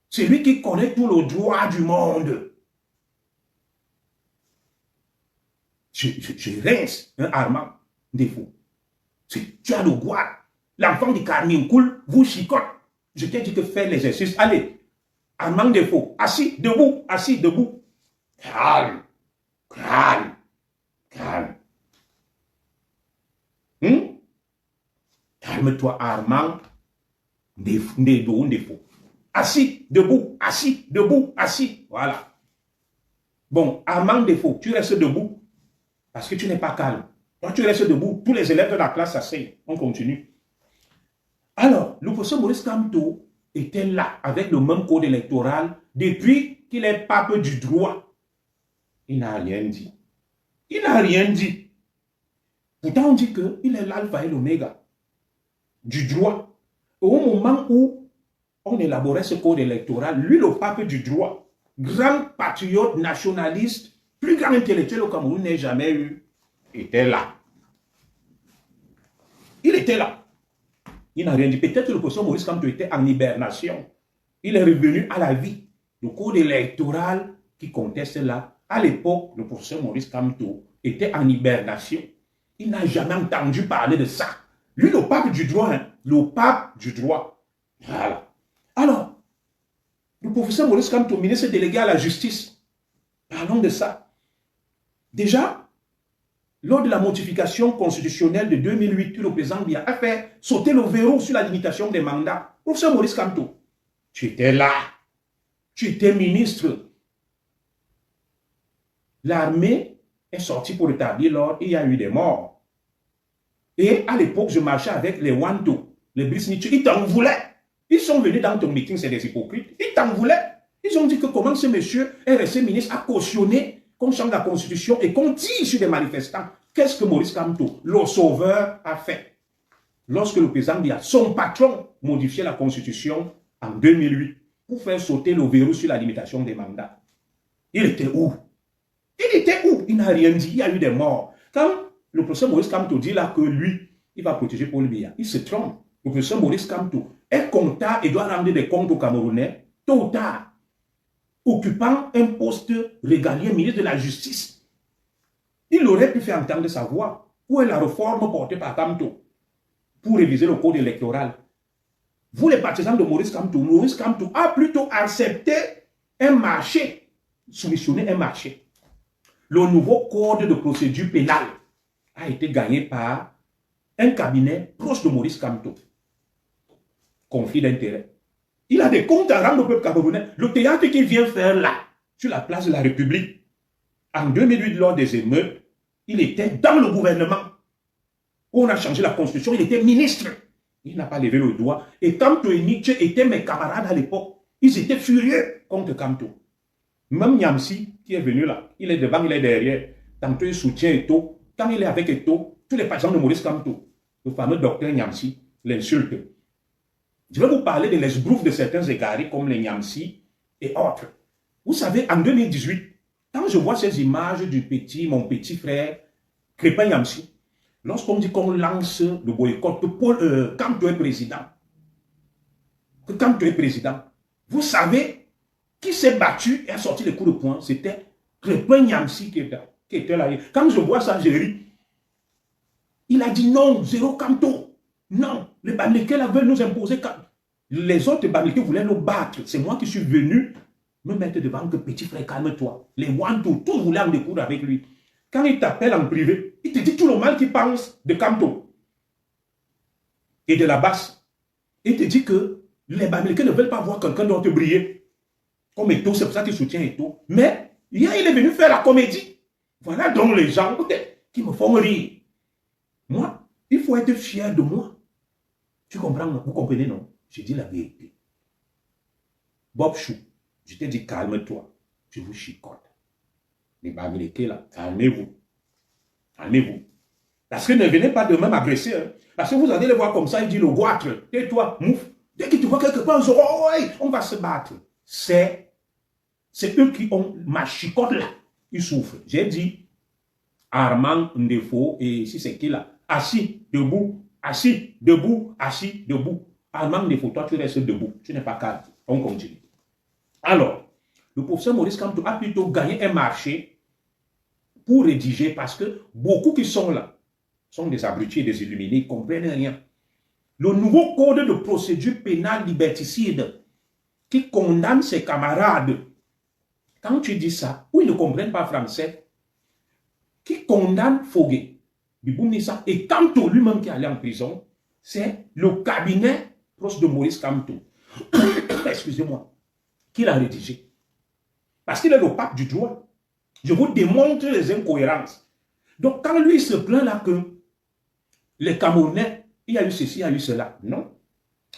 C'est lui qui connaît tout le droit du monde. Je rince un Armand Ndefo. Tu as le droit. L'enfant du Carmine coule, vous chicote. Je t'ai dit que faire l'exercice. Allez, Armand Ndefo, assis, debout, assis, debout. Calme, calme. Calme-toi, Armand. Défaut. Assis, debout, assis, debout, assis. Voilà. Bon, Armand Défaut, tu restes debout parce que tu n'es pas calme. Toi, tu restes debout. Tous les élèves de la classe s'asseyent. On continue. Alors, le professeur Maurice Kamto était là avec le même code électoral depuis qu'il est pape du droit. Il n'a rien dit. Il n'a rien dit. Pourtant, on dit qu'il est l'alpha et l'oméga du droit. Au moment où on élaborait ce code électoral, lui, le pape du droit, grand patriote nationaliste, plus grand intellectuel au Cameroun n'ait jamais eu, était là. Il était là. Il n'a rien dit. Peut-être que le professeur Maurice Kamto était en hibernation. Il est revenu à la vie. Le code électoral qui conteste là, à l'époque, le professeur Maurice Kamto était en hibernation. Il n'a jamais entendu parler de ça. Lui, le pape du droit, hein, le pape du droit. Voilà. Alors, le professeur Maurice Kamto, ministre délégué à la justice, parlons de ça. Déjà, lors de la modification constitutionnelle de 2008, le président Biya a fait sauter le verrou sur la limitation des mandats. Professeur Maurice Kamto, tu étais là. Tu étais ministre. L'armée est sortie pour rétablir l'ordre. Il y a eu des morts. Et à l'époque, je marchais avec les Wanto, les Brisnichu. Ils t'en voulaient. Ils sont venus dans ton meeting, c'est des hypocrites. Ils t'en voulaient. Ils ont dit que comment ce monsieur est resté ministre a cautionné qu'on change la constitution et qu'on tire sur des manifestants. Qu'est-ce que Maurice Kamto, le sauveur, a fait? Lorsque le président Biya, son patron, modifiait la constitution en 2008 pour faire sauter le verrou sur la limitation des mandats. Il était où? Il était où? Il n'a rien dit. Il y a eu des morts. Quand le professeur Maurice Kamto dit là que lui, il va protéger Paul Biya, il se trompe. Le professeur Maurice Kamto est comptable et doit rendre des comptes aux Camerounais, tôt ou tard, occupant un poste régalien, ministre de la Justice. Il aurait pu faire entendre sa voix. Où est la réforme portée par Kamto pour réviser le code électoral? Vous, les partisans de Maurice Kamto a plutôt accepté un marché, soumissionné un marché. Le nouveau code de procédure pénale a été gagné par un cabinet proche de Maurice Kamto. Conflit d'intérêts. Il a des comptes à rendre au peuple camerounais. Le théâtre qu'il vient faire là, sur la place de la République, en 2008, lors des émeutes, il était dans le gouvernement. On a changé la constitution, il était ministre. Il n'a pas levé le doigt. Et Kamto et Nietzsche étaient mes camarades à l'époque. Ils étaient furieux contre Kamto. Même Nyamsi, qui est venu là, il est devant, il est derrière. Tantôt il soutient Eto. Quand il est avec Eto, tous les partisans de Maurice Kamto, le fameux docteur Nyamsi, l'insulte. Je vais vous parler de l'esbrouf de certains égarés comme les Nyamsi et autres. Vous savez, en 2018, quand je vois ces images du mon petit frère, Crépin Nyamsi, lorsqu'on dit qu'on lance le boycott, que Kamto est président, vous savez qui s'est battu et a sorti les coups de poing? C'était Crépin Nyamsi qui était là. Quand je vois ça, je ris. Il a dit non, zéro Kamto. Non, les Bamileke veulent nous imposer. Les autres Bamileke voulaient nous battre. C'est moi qui suis venu me mettre devant que petit frère, calme-toi. Les Wantou, tous voulaient en découdre avec lui. Quand il t'appelle en privé, il te dit tout le mal qu'il pense de Kamto et de la basse. Il te dit que les Bamileke ne veulent pas voir quelqu'un d'autre briller. Comme Eto, c'est pour ça qu'il soutient Eto. Mais hier, il est venu faire la comédie. Voilà donc les gens qui me font rire. Moi, il faut être fier de moi. Tu comprends? Vous comprenez, non? Je dis la vérité. Bob Chou, je t'ai dit calme-toi. Je vous chicote. Les Bamileke là, calmez-vous. Calmez-vous. Parce que ne venez pas demain m'agresser. Hein. Parce que vous allez les voir comme ça, il dit le goitre. Tais-toi, mouf. Dès que tu vois quelque part, on va se battre. C'est eux qui ont ma chicote là. Ils souffrent. J'ai dit Armand Ndefo et si c'est qui là? Assis, debout, assis, debout, assis, debout. Armand Ndefo, toi tu restes debout. Tu n'es pas calme. On continue. Alors, le professeur Maurice Kamto a plutôt gagné un marché pour rédiger parce que beaucoup qui sont là sont des abrutis et des illuminés, ils ne comprennent rien. Le nouveau code de procédure pénale liberticide qui condamne ses camarades. Quand tu dis ça, ou ils ne comprennent pas français, qui condamne Fogué, Biboum Nissa, et Kamto lui-même qui est allé en prison, c'est le cabinet proche de Maurice Kamto, excusez-moi, qui l'a rédigé. Parce qu'il est le pape du droit. Je vous démontre les incohérences. Donc, quand lui se plaint là que les Camerounais, il y a eu ceci, il y a eu cela. Non.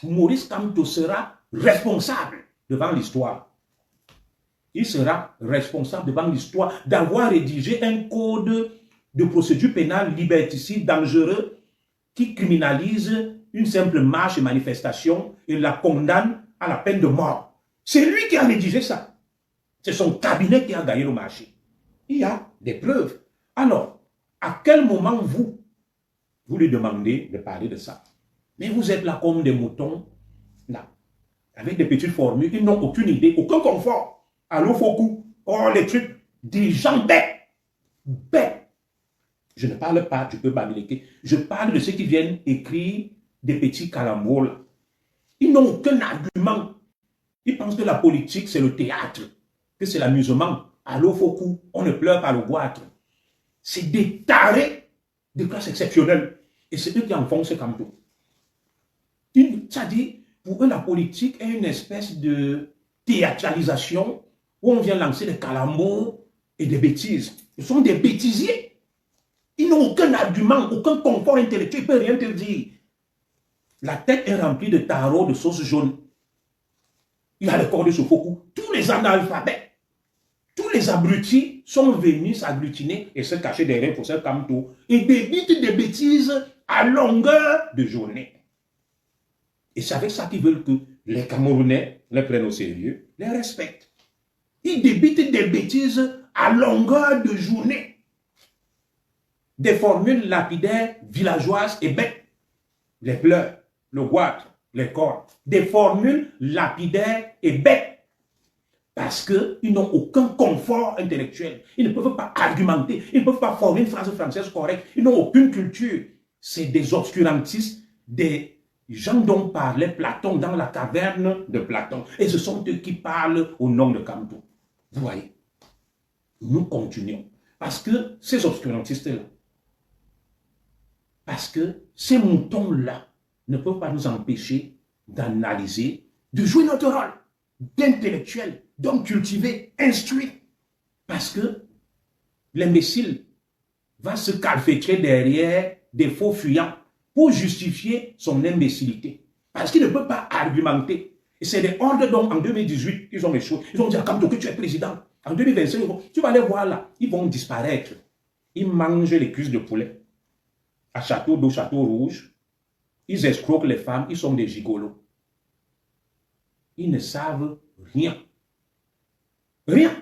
Maurice Kamto sera responsable devant l'histoire. Il sera responsable devant l'histoire d'avoir rédigé un code de procédure pénale liberticide, dangereux, qui criminalise une simple marche et manifestation et la condamne à la peine de mort. C'est lui qui a rédigé ça. C'est son cabinet qui a gagné le marché. Il y a des preuves. Alors, à quel moment vous lui demandez de parler de ça? Mais vous êtes là comme des moutons, là, avec des petites formules, ils n'ont aucune idée, aucun confort. Allô, Fokou, oh, les trucs, des gens bêtes, bêtes. Je ne parle pas, tu peux m'amériquer, je parle de ceux qui viennent écrire des petits calembours. Ils n'ont aucun argument. Ils pensent que la politique, c'est le théâtre, que c'est l'amusement. Allô, Fokou, on ne pleure pas le goitre. C'est des tarés de classe exceptionnelle. Et c'est eux qui enfoncent comme tout. C'est-à-dire, pour eux, la politique est une espèce de théâtralisation où on vient lancer des calembours et des bêtises. Ils sont des bêtisiers. Ils n'ont aucun argument, aucun confort intellectuel. Ils ne peuvent rien te dire. La tête est remplie de tarots, de sauce jaune. Il y a le corps de Sofoku. Tous les analphabètes, tous les abrutis sont venus s'agglutiner et se cacher derrière pour faire comme tout. Et débitent des bêtises à longueur de journée. Et c'est avec ça qu'ils veulent que les Camerounais les prennent au sérieux, les respectent. Ils débitent des bêtises à longueur de journée. Des formules lapidaires, villageoises et bêtes. Les pleurs, le goitre, les corps. Des formules lapidaires et bêtes. Parce qu'ils n'ont aucun confort intellectuel. Ils ne peuvent pas argumenter. Ils ne peuvent pas former une phrase française correcte. Ils n'ont aucune culture. C'est des obscurantistes, des gens dont parlait Platon dans la caverne de Platon. Et ce sont eux qui parlent au nom de Kamto. Vous voyez? Nous continuons. Parce que ces obscurantistes-là, parce que ces moutons-là ne peuvent pas nous empêcher d'analyser, de jouer notre rôle d'intellectuel, d'homme cultivé, instruit. Parce que l'imbécile va se calfétrer derrière des faux fuyants pour justifier son imbécilité. Parce qu'il ne peut pas argumenter. Et c'est des ordres dont en 2018, ils ont échoué. Ils ont dit à Kamto que tu es président. En 2025, tu vas les voir là. Ils vont disparaître. Ils mangent les cuisses de poulet. À Château d'eau, Château Rouge. Ils escroquent les femmes. Ils sont des gigolos. Ils ne savent rien. Rien.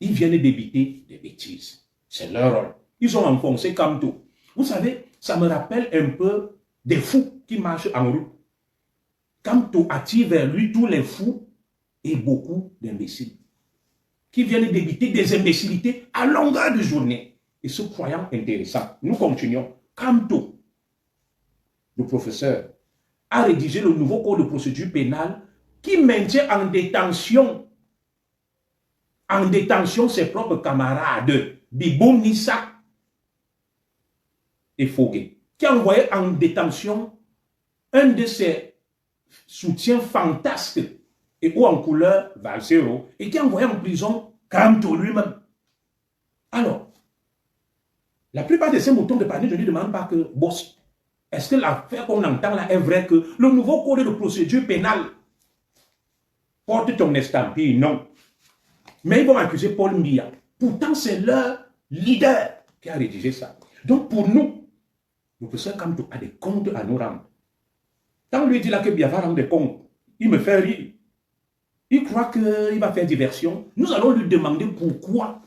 Ils viennent débiter des bêtises. C'est leur rôle. Ils ont enfoncé Kamto. Vous savez, ça me rappelle un peu des fous qui marchent en rue. Kamto attire vers lui tous les fous et beaucoup d'imbéciles qui viennent débiter des imbécilités à longueur de journée et se croyant intéressants. Nous continuons. Kamto, le professeur, a rédigé le nouveau code de procédure pénale qui maintient en détention ses propres camarades, Biboum Nissa et Fogué, qui a envoyé en détention un de ses soutiens fantasques et haut en couleur, Valsero, et qui a envoyé en prison Kamto lui-même. Alors, la plupart de ces moutons de panier ne lui demandent pas que, boss, est-ce que l'affaire qu'on entend là est vraie que le nouveau code de procédure pénale porte ton estampille? Non. Mais ils vont accuser Paul Mbiya. Pourtant, c'est leur leader qui a rédigé ça. Donc, pour nous, le professeur Kamto a des comptes à nous rendre. Quand on lui dit là que Biya va rendre des comptes, il me fait rire. Il croit qu'il va faire diversion. Nous allons lui demander pourquoi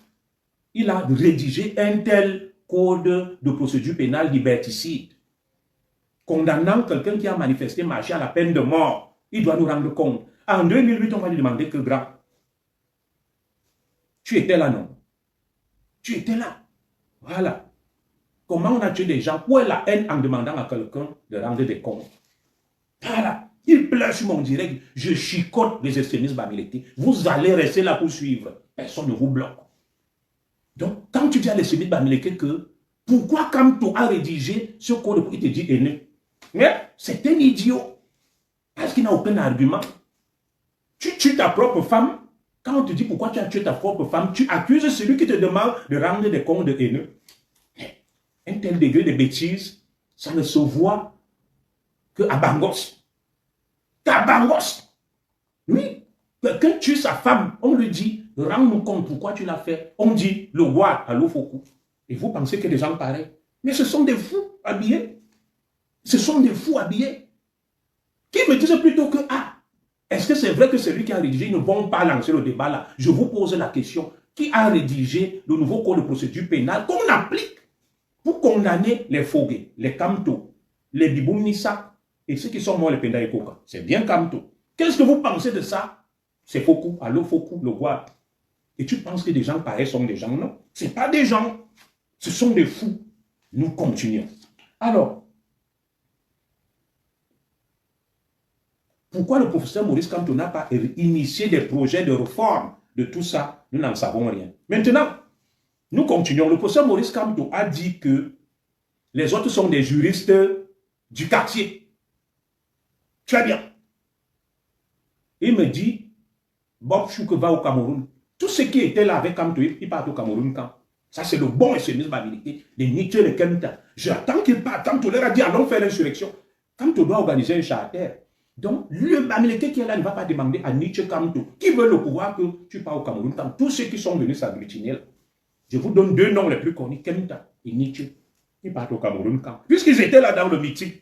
il a rédigé un tel code de procédure pénale liberticide. Condamnant quelqu'un qui a manifesté, marché à la peine de mort. Il doit nous rendre compte. En 2008, on va lui demander que grand. Tu étais là, non? Tu étais là. Voilà. Comment on a tué des gens? Où est la haine en demandant à quelqu'un de rendre des comptes? Voilà. Il pleure sur mon direct. Je chicote les extrémistes bamilétés. Vous allez rester là pour suivre. Personne ne vous bloque. Donc, quand tu dis à l'extrémiste bamilété que Pourquoi Kamto a rédigé ce code pour il te dit aîné? Mais c'est un idiot. Parce qu'il n'a aucun argument. Tu tues ta propre femme. Quand on te dit pourquoi tu as tué ta propre femme, tu accuses celui qui te demande de rendre des comptes de haineux. Un tel degré de bêtise, ça ne se voit qu'à Bangos. Qu'à Bangos. Oui, quelqu'un tue sa femme, on lui dit, rends-nous compte pourquoi tu l'as fait. On dit, le roi à l'Ofoku. Et vous pensez que des gens pareils. Mais ce sont des fous habillés. Ce sont des fous habillés. Qui me disent plutôt que, ah, est-ce que c'est vrai que celui qui a rédigé, ils ne vont pas lancer le débat là? Je vous pose la question. Qui a rédigé le nouveau code de procédure pénale qu'on applique pour condamner les Fogué, les Kamto, les Biboum Nissa et ceux qui sont morts les Penda et Koka? C'est bien Kamto. Qu'est-ce que vous pensez de ça? C'est Foku, allô Foku, le roi. Et tu penses que des gens pareils sont des gens? Non, ce pas des gens. Ce sont des fous. Nous continuons. Alors, pourquoi le professeur Maurice Kamto n'a pas initié des projets de réforme de tout ça? Nous n'en savons rien. Maintenant, nous continuons. Le professeur Maurice Kamto a dit que les autres sont des juristes du quartier. Très bien. Il me dit, Bob Chouk va au Cameroun. Tous ceux qui étaient là avec Kamto, ils partent au Cameroun quand? Ça, c'est le bon extrémisme habilité de Nietzsche le Kemta. J'attends qu'il parte. Kamto leur a dit, allons faire l'insurrection. Kamto doit organiser un charter. Donc, le Bamileke qui est là ne va pas demander à Nietzsche Kamto, qui veut le pouvoir que tu pars au Cameroun quand? Tous ceux qui sont venus s'agglutiner là. Je vous donne deux noms les plus connus, Kemta et Nietzsche. Ils partent au Cameroun quand? Puisqu'ils étaient là dans le meeting.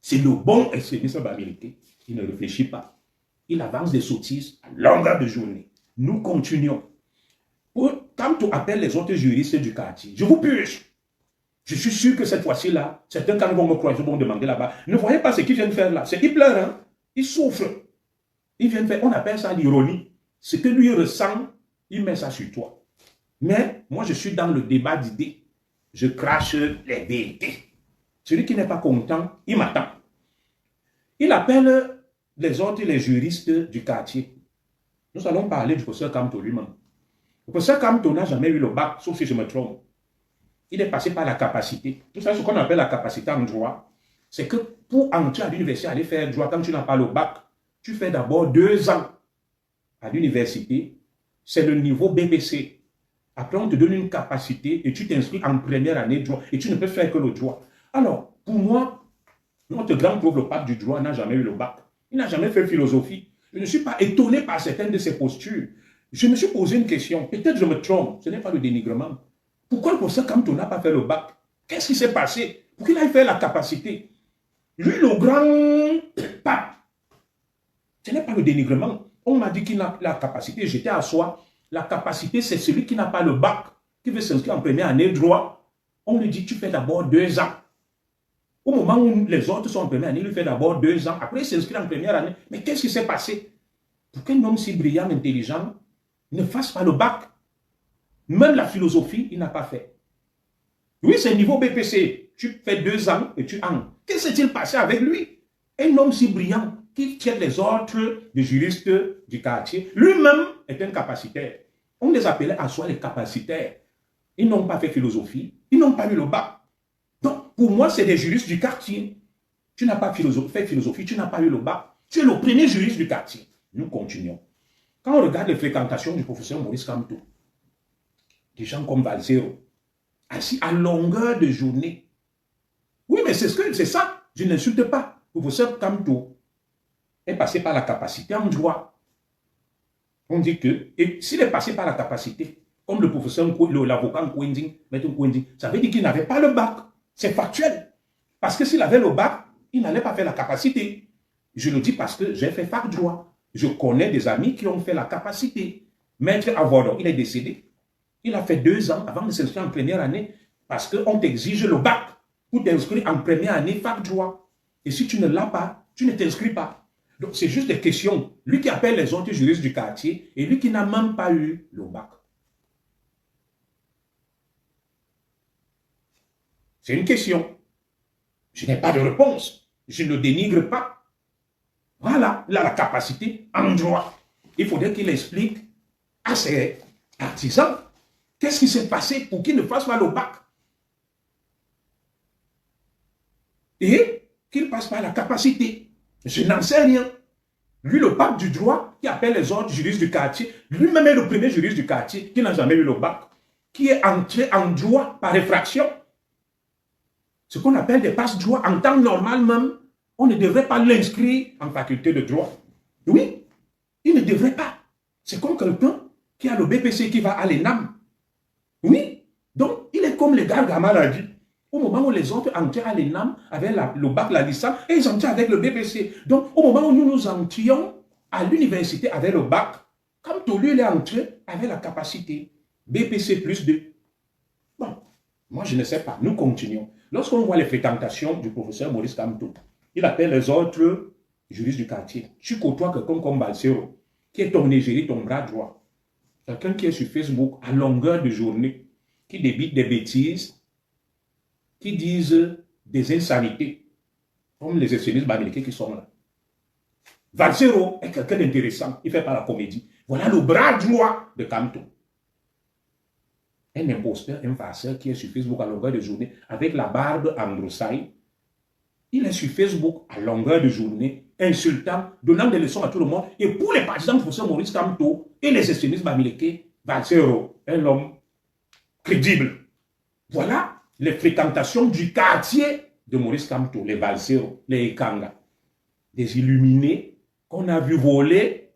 C'est le bon extrémisme Bamileke. Il ne réfléchit pas. Il avance des sottises à longueur de journée. Nous continuons. Kamto appelle les autres juristes du quartier. Je vous purge. Je suis sûr que cette fois-ci-là, certains quand vont me croiser, vont demander là-bas. Ne voyez pas ce qu'ils viennent faire là. C'est qu'ils pleurent, hein? Ils souffrent. Ils viennent faire, on appelle ça l'ironie. Ce que lui ressent, il met ça sur toi. Mais moi, je suis dans le débat d'idées. Je crache les vérités. Celui qui n'est pas content, il m'attend. Il appelle les autres, les juristes du quartier. Nous allons parler du professeur Kamto lui-même. Le professeur Kamto n'a jamais eu le bac, sauf si je me trompe. Il est passé par la capacité. Vous savez ce qu'on appelle la capacité en droit? C'est que pour entrer à l'université, aller faire droit, quand tu n'as pas le bac, tu fais d'abord 2 ans à l'université. C'est le niveau BPC. Après, on te donne une capacité et tu t'inscris en première année de droit. Et tu ne peux faire que le droit. Alors, pour moi, notre grand prof, le pape du droit, n'a jamais eu le bac. Il n'a jamais fait philosophie. Je ne suis pas étonné par certaines de ses postures. Je me suis posé une question. Peut-être je me trompe. Ce n'est pas le dénigrement. Pourquoi le professeur Kamto n'a pas fait le bac? Qu'est-ce qui s'est passé pour qu'il aille faire la capacité? Lui, le grand pape, ce n'est pas le dénigrement. On m'a dit qu'il n'a la capacité. J'étais à soi. La capacité, c'est celui qui n'a pas le bac, qui veut s'inscrire en première année de droit. On lui dit, tu fais d'abord 2 ans. Au moment où les autres sont en première année, il fait d'abord 2 ans. Après, il s'inscrit en première année. Mais qu'est-ce qui s'est passé? Pour qu'un homme si brillant, intelligent, ne fasse pas le bac. Même la philosophie, il n'a pas fait. Oui, c'est niveau BPC. Tu fais 2 ans et tu en. Qu'est-ce qui s'est passé avec lui? Un homme si brillant qui tient les autres des juristes du quartier. Lui-même est un capacitaire. On les appelait à soi les capacitaires. Ils n'ont pas fait philosophie. Ils n'ont pas eu le bac. Donc, pour moi, c'est des juristes du quartier. Tu n'as pas fait philosophie, tu n'as pas eu le bac. Tu es le premier juriste du quartier. Nous continuons. Quand on regarde les fréquentations du professeur Maurice Kamto, des gens comme Valzero, assis à longueur de journée. Oui, mais c'est ça. Je n'insulte pas. Le professeur Kamto est passé par la capacité en droit. On dit que, et s'il est passé par la capacité, comme le professeur, l'avocat Nkwending, Maître Nkwending, ça veut dire qu'il n'avait pas le bac. C'est factuel. Parce que s'il avait le bac, il n'allait pas faire la capacité. Je le dis parce que j'ai fait fac droit. Je connais des amis qui ont fait la capacité. Maître Avodon, il est décédé. Il a fait 2 ans avant de s'inscrire en première année parce qu'on t'exige le bac pour t'inscrire en première année fac droit. Et si tu ne l'as pas, tu ne t'inscris pas. Donc c'est juste des questions. Lui qui appelle les autres juristes du quartier et lui qui n'a même pas eu le bac. C'est une question. Je n'ai pas de réponse. Je ne dénigre pas. Voilà, il a la capacité en droit. Il faudrait qu'il explique à ses partisans qu'est-ce qui s'est passé pour qu'ils ne fassent pas le bac. et qu'il passe par la capacité. Je n'en sais rien. Lui, le pape du droit, qui appelle les autres juristes du quartier, lui-même est le premier juriste du quartier qui n'a jamais eu le bac, qui est entré en droit par effraction. Ce qu'on appelle des passe-droits en temps normal même, on ne devrait pas l'inscrire en faculté de droit. Oui, il ne devrait pas. C'est comme quelqu'un qui a le BPC qui va à l'ENAM. Oui, donc il est comme les gars Gamal a dit. Au moment où les autres entraient à l'ENAM avec le bac, la licence, et ils entraient avec le BPC. Donc, au moment où nous entrions à l'université avec le bac, comme tout lui, il est entré avec la capacité BPC plus 2. Bon, moi je ne sais pas, nous continuons. Lorsqu'on voit les fréquentations du professeur Maurice Kamto, il appelle les autres juristes du quartier. Tu côtoies quelqu'un comme Balsero, qui est ton égérie, ton bras droit. Quelqu'un qui est sur Facebook à longueur de journée, qui débite des bêtises, qui disent des insanités, comme les extrémistes américains qui sont là. Valsero est quelqu'un d'intéressant, il fait pas la comédie. Voilà le bras droit de Kamto. Un imposteur, un farceur qui est sur Facebook à longueur de journée, avec la barbe androsaï. Il est sur Facebook à longueur de journée, insultant, donnant des leçons à tout le monde. Et pour les partisans du professeur Maurice Kamto et les extrémistes américains, Valsero est l'homme crédible. Voilà les fréquentations du quartier de Maurice Kamto, les Valsero, les Ekanga, des illuminés qu'on a vu voler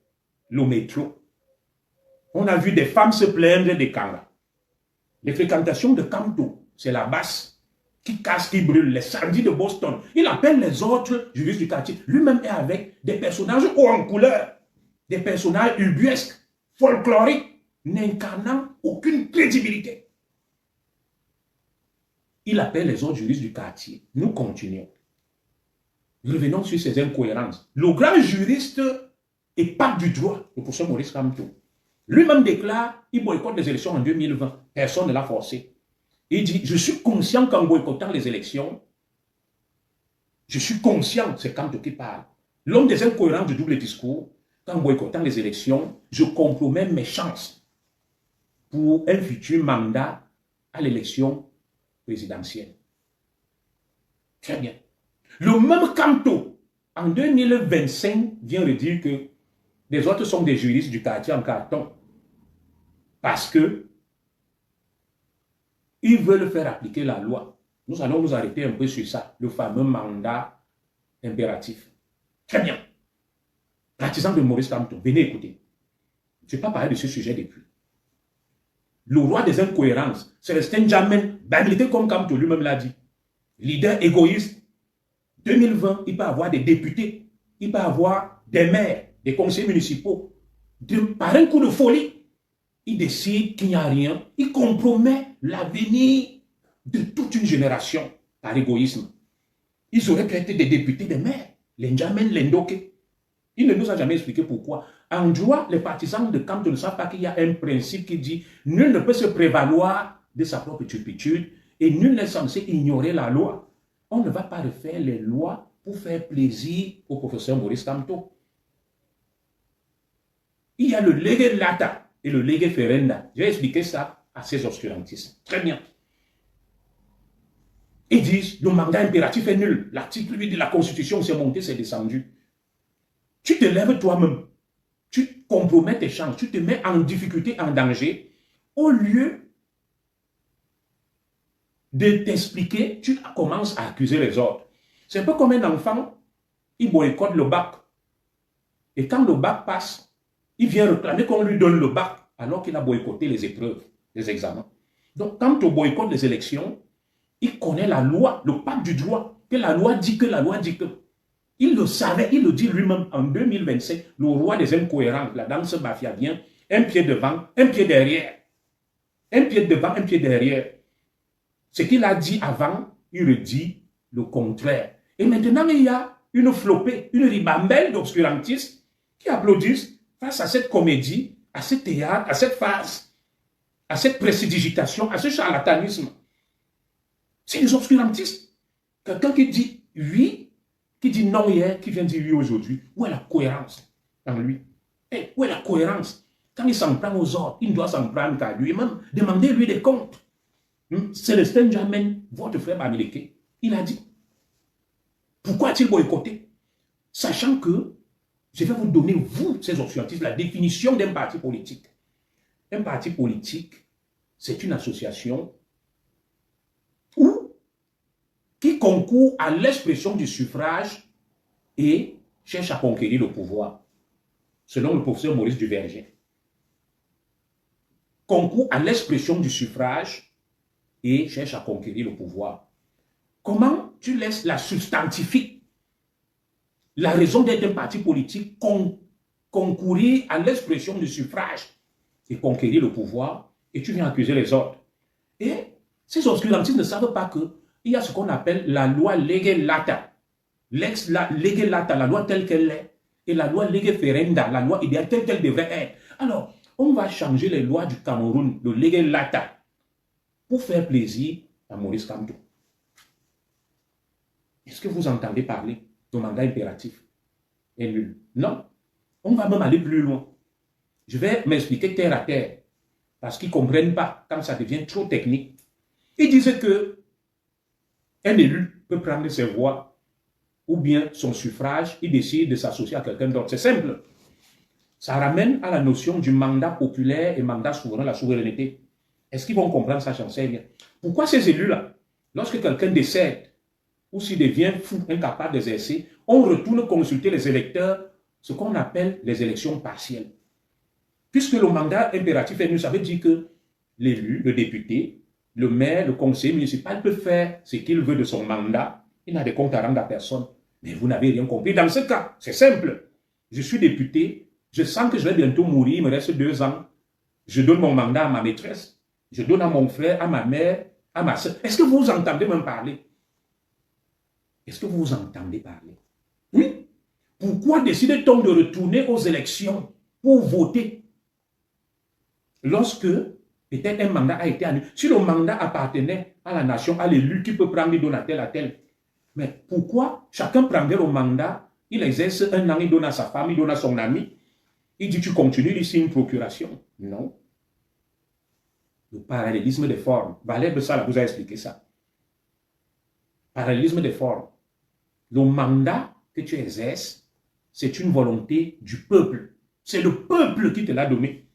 le métro. On a vu des femmes se plaindre des Kanga. Les fréquentations de Kamto, c'est la basse qui casse, qui brûle, les sardines de Boston. Il appelle les autres juristes du quartier. Lui-même est avec des personnages hauts en couleur, des personnages ubuesques, folkloriques, n'incarnant aucune crédibilité. Il appelle les autres juristes du quartier. Nous continuons. Revenons sur ces incohérences. Le grand juriste et pape du droit, le professeur Maurice Kamto, lui-même déclare, il boycotte les élections en 2020. Personne ne l'a forcé. Il dit, je suis conscient qu'en boycottant les élections, je suis conscient, c'est Kamto qui parle. L'homme des incohérences du double discours, qu'en boycottant les élections, je compromets mes chances pour un futur mandat à l'élection présidentielle. Très bien. Le même Kamto, en 2025, vient de dire que les autres sont des juristes du quartier en carton. Parce que ils veulent faire appliquer la loi. Nous allons nous arrêter un peu sur ça, le fameux mandat impératif. Très bien. Partisan de Maurice Kamto, venez écouter. Je n'ai pas parlé de ce sujet depuis. Le roi des incohérences, Célestin Djamen, militaire comme Kamto lui-même l'a dit. Leader égoïste. 2020, il peut avoir des députés, il peut avoir des maires, des conseillers municipaux. Par un coup de folie, il décide qu'il n'y a rien. Il compromet l'avenir de toute une génération par égoïsme. Ils auraient pu être des députés, des maires. L'Endjamen, l'Endoke. Il ne nous a jamais expliqué pourquoi. En droit, les partisans de Kamto ne savent pas qu'il y a un principe qui dit nul ne peut se prévaloir de sa propre turpitude et nul n'est censé ignorer la loi. On ne va pas refaire les lois pour faire plaisir au professeur Maurice Kamto. Il y a le lege lata et le lege ferenda. Je vais expliquer ça à ces obscurantistes. Très bien. Ils disent le mandat impératif est nul. L'article 8 de la Constitution, c'est monté, c'est descendu. Tu te lèves toi-même. Tu compromets tes chances. Tu te mets en difficulté, en danger. Au lieu de t'expliquer, tu commences à accuser les autres. C'est un peu comme un enfant, il boycotte le bac. Et quand le bac passe, il vient réclamer qu'on lui donne le bac alors qu'il a boycotté les épreuves, les examens. Donc quand on boycotte les élections, il connaît la loi, le pape du droit, que la loi dit que, la loi dit que. Il le savait, il le dit lui-même en 2025, le roi des incohérents, la danse mafia vient, un pied devant, un pied derrière. Un pied devant, un pied derrière. Ce qu'il a dit avant, il redit le contraire. Et maintenant, il y a une flopée, une ribambelle d'obscurantistes qui applaudissent face à cette comédie, à ce théâtre, à cette farce, à cette prestidigitation, à ce charlatanisme. C'est des obscurantistes. Quelqu'un qui dit oui, qui dit non hier, qui vient dire oui aujourd'hui. Où est la cohérence dans lui? Où est la cohérence? Quand il s'en prend aux autres, il doit s'en prendre qu'à lui-même. Demandez-lui des comptes. Célestin Djamen, votre frère américain, il a dit. Pourquoi a-t-il boycotté? Sachant que je vais vous donner, vous, ces obscurantistes, la définition d'un parti politique. Un parti politique, c'est une association qui concourt à l'expression du suffrage et cherche à conquérir le pouvoir, selon le professeur Maurice Duverger. Concourt à l'expression du suffrage et cherche à conquérir le pouvoir. Comment tu laisses la substantifique, la raison d'être d'un parti politique, concourir à l'expression du suffrage et conquérir le pouvoir, et tu viens accuser les autres? Et ces obscurantistes ne savent pas qu'il y a ce qu'on appelle la loi lege lata. Lege lata, la loi telle qu'elle est, et la loi lege ferenda, la loi idéale telle qu'elle devrait être. Alors, on va changer les lois du Cameroun, le lege lata, pour faire plaisir à Maurice Kamto. Est-ce que vous entendez parler de mandat impératif et nul? Non. On va même aller plus loin. Je vais m'expliquer terre à terre, parce qu'ils ne comprennent pas quand ça devient trop technique. Ils disent que un élu peut prendre ses voix ou bien son suffrage, il décide de s'associer à quelqu'un d'autre. C'est simple. Ça ramène à la notion du mandat populaire et mandat souverain, la souveraineté. Est-ce qu'ils vont comprendre ça? J'en sais rien. Pourquoi ces élus-là, lorsque quelqu'un décède, ou s'il devient fou, incapable d'exercer, on retourne consulter les électeurs, ce qu'on appelle les élections partielles. Puisque le mandat impératif est nul, ça veut dire que l'élu, le député, le maire, le conseiller municipal peut faire ce qu'il veut de son mandat. Il n'a de compte à rendre à personne. Mais vous n'avez rien compris. Dans ce cas, c'est simple. Je suis député, je sens que je vais bientôt mourir, il me reste 2 ans. Je donne mon mandat à ma maîtresse, je donne à mon frère, à ma mère, à ma soeur. Est-ce que vous entendez me parler? Est-ce que vous entendez parler? Oui. Pourquoi décide-t-on de retourner aux élections pour voter lorsque peut-être un mandat a été annulé? Si le mandat appartenait à la nation, à l'élu qui peut prendre, il donne à tel à tel. Mais pourquoi chacun prendrait le mandat, il exerce 1 an, il donne à sa femme, il donne à son ami, il dit tu continues, il signe une procuration? Non. Le parallélisme des formes. Valère Bessala vous a expliqué ça. Parallélisme des formes. Le mandat que tu exerces, c'est une volonté du peuple. C'est le peuple qui te l'a donné.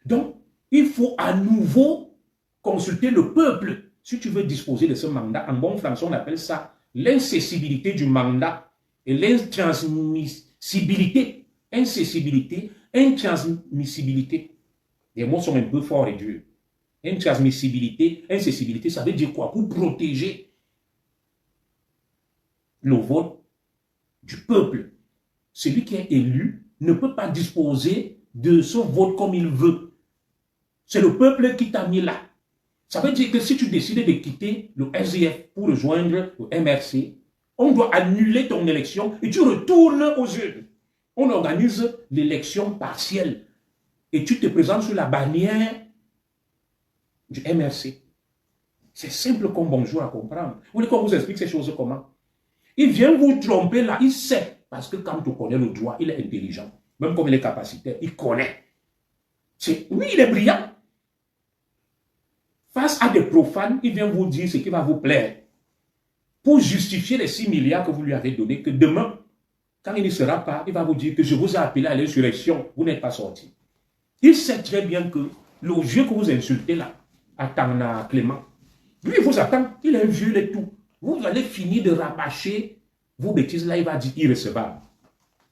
Donc, il faut à nouveau consulter le peuple si tu veux disposer de ce mandat. En bon français, on appelle ça l'incessibilité du mandat et l'intransmissibilité. Incessibilité, intransmissibilité. Les mots sont un peu forts et durs. Intransmissibilité, incessibilité, ça veut dire quoi? Pour protéger le vote du peuple. Celui qui est élu ne peut pas disposer de son vote comme il veut. C'est le peuple qui t'a mis là. Ça veut dire que si tu décides de quitter le SDF pour rejoindre le MRC, on doit annuler ton élection et tu retournes aux urnes. On organise l'élection partielle et tu te présentes sur la bannière du MRC. C'est simple comme bonjour à comprendre. Vous voulez qu'on vous explique ces choses comment? Il vient vous tromper là, il sait. Parce que quand on connaît le droit, il est intelligent. Même comme il est capacitaire, il connaît. Oui, il est brillant. Face à des profanes, il vient vous dire ce qui va vous plaire. Pour justifier les 6 milliards que vous lui avez donnés, que demain, quand il ne sera pas, il va vous dire que je vous ai appelé à l'insurrection, vous n'êtes pas sorti. Il sait très bien que le vieux que vous insultez là, Atana Clément, lui il vous attend, il est un vieux et tout. Vous allez finir de rabâcher vos bêtises là, il va dire irrecevable.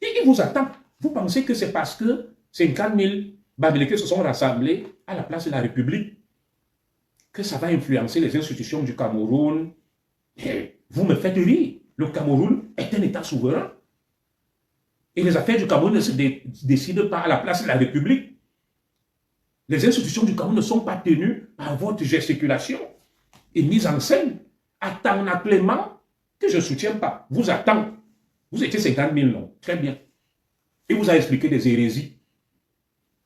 Et il vous attend. Vous pensez que c'est parce que 50 000 Bamileke se sont rassemblés à la place de la République que ça va influencer les institutions du Cameroun? Et vous me faites rire. Le Cameroun est un État souverain. Et les affaires du Cameroun ne se décident pas à la place de la République. Les institutions du Cameroun ne sont pas tenues par votre gesticulation et mise en scène. Attends Clément, que je ne soutiens pas, vous attend. Vous étiez 50 000, non? Très bien. Il vous a expliqué des hérésies.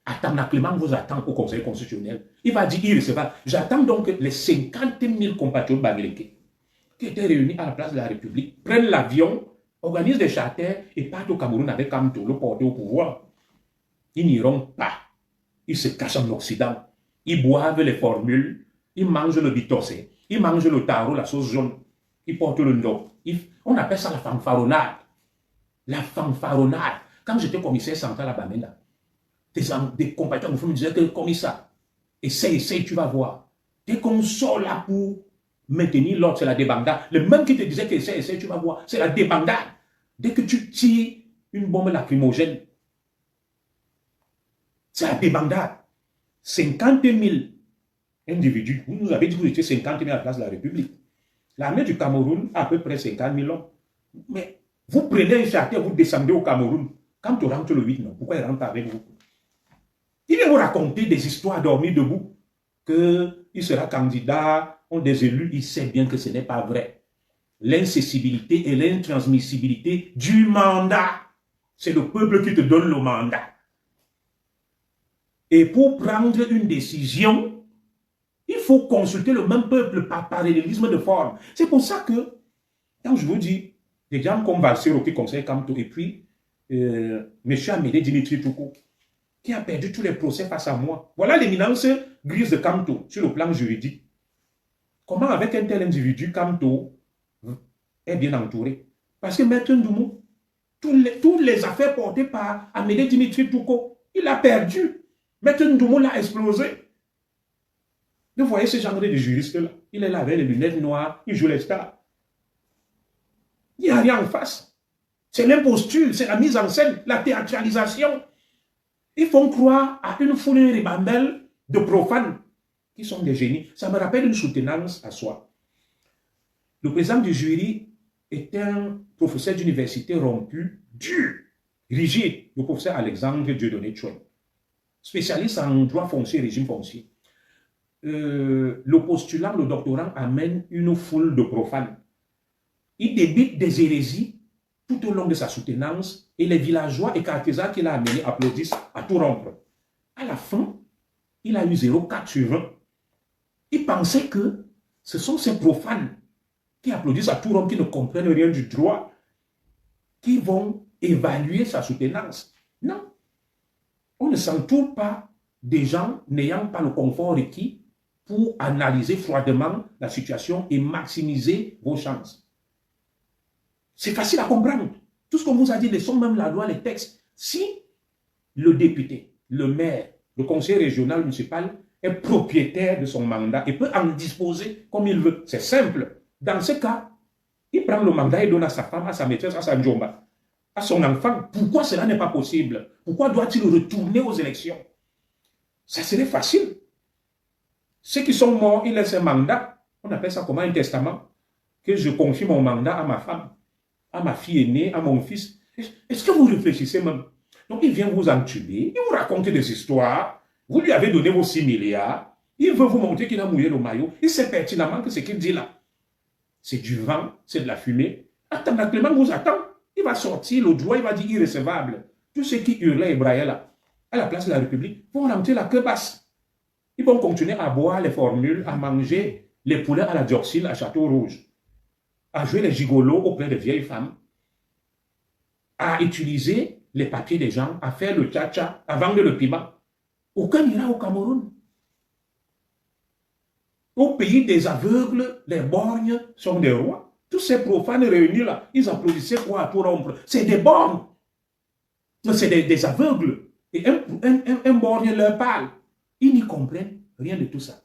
Attends Clément vous attend au Conseil constitutionnel. Il va dire irrecevable. J'attends donc que les 50 000 compatriotes bamileke qui étaient réunis à la place de la République prennent l'avion, organisent des charters et partent au Cameroun avec Kamto, le porter au pouvoir. Ils n'iront pas. Ils se cachent en Occident. Ils boivent les formules. Ils mangent le bitossé. Ils mangent le taro, la sauce jaune. qui portent le nom. On appelle ça la fanfaronnade. La fanfaronnade. Quand j'étais commissaire central à Bamenda, des compatriotes me disaient que commissaire, essaye, tu vas voir. Dès qu'on sort là pour maintenir l'ordre, c'est la débandade. Le même qui te disait que essaye, tu vas voir, c'est la débandade. Dès que tu tires une bombe lacrymogène, c'est la débandade. 50 000 individus. Vous nous avez dit que vous étiez 50 000 à la place de la République. L'armée du Cameroun a à peu près 50 000 hommes. Mais vous prenez un charter, vous descendez au Cameroun. Quand tu rentres le 8, non, pourquoi il rentre avec vous? Il vient vous raconter des histoires dormies debout. Qu'il sera candidat, on des élus, il sait bien que ce n'est pas vrai. L'incessibilité et l'intransmissibilité du mandat. C'est le peuple qui te donne le mandat. Et pour prendre une décision, il faut consulter le même peuple par parallélisme de forme. C'est pour ça que, quand je vous dis, des gens comme Valsero qui conseillent Kamto, et puis M. Amédée Dimitri Toukou, qui a perdu tous les procès face à moi. Voilà l'éminence grise de Kamto sur le plan juridique. Comment avec un tel individu, Kamto est bien entouré? Parce que Maître Ndoumou, toutes les affaires portées par Amédée Dimitri Toukou, il a perdu. Maître Ndoumou l'a explosé. Vous voyez ce genre de juriste-là. Il est là avec les lunettes noires, il joue les stars. Il n'y a rien en face. C'est l'imposture, c'est la mise en scène, la théâtralisation. Ils font croire à une foule ribambelle de profanes qui sont des génies. Ça me rappelle une soutenance à soi. Le président du jury est un professeur d'université rompu, dur, rigide, le professeur Alexandre Dieudonné Chouin, spécialiste en droit foncier et régime foncier. Le postulant, le doctorant, amène une foule de profanes. Il débite des hérésies tout au long de sa soutenance et les villageois et cartésans qu'il a amenés applaudissent à tout rompre. À la fin, il a eu 0,4 sur 20. Il pensait que ce sont ces profanes qui applaudissent à tout rompre, qui ne comprennent rien du droit, qui vont évaluer sa soutenance. Non. On ne s'entoure pas des gens n'ayant pas le confort requis pour analyser froidement la situation et maximiser vos chances. C'est facile à comprendre. Tout ce qu'on vous a dit, laissons même la loi, les textes. Si le député, le maire, le conseiller régional, municipal est propriétaire de son mandat et peut en disposer comme il veut, c'est simple. Dans ce cas, il prend le mandat et donne à sa femme, à sa maîtresse, à sa njomba, à son enfant. Pourquoi cela n'est pas possible? Pourquoi doit-il retourner aux élections? Ça serait facile. Ceux qui sont morts, ils laissent un mandat. On appelle ça comment? Un testament. Que je confie mon mandat à ma femme, à ma fille aînée, à mon fils. Est-ce que vous réfléchissez même? Donc il vient vous entuber, il vous raconte des histoires, vous lui avez donné vos 6 milliards, il veut vous montrer qu'il a mouillé le maillot, il sait pertinemment que ce qu'il dit là, c'est du vent, c'est de la fumée. Attends, Clément vous attend, il va sortir le droit, il va dire irrécevable. Tous ceux qui hurlaient et braillaient là, à la place de la République, vont rentrer la queue basse. Ils vont continuer à boire les formules, à manger les poulets à la dioxyne à Château Rouge, à jouer les gigolos auprès de vieilles femmes, à utiliser les papiers des gens, à faire le tcha-tcha, à vendre le piment. Aucun n'ira au Cameroun. Au pays des aveugles, les borgnes sont des rois. Tous ces profanes réunis là, ils applaudissaient quoi à tout rompre? C'est des borgnes. C'est des aveugles. Et un borgne leur parle. Ils n'y comprennent rien de tout ça.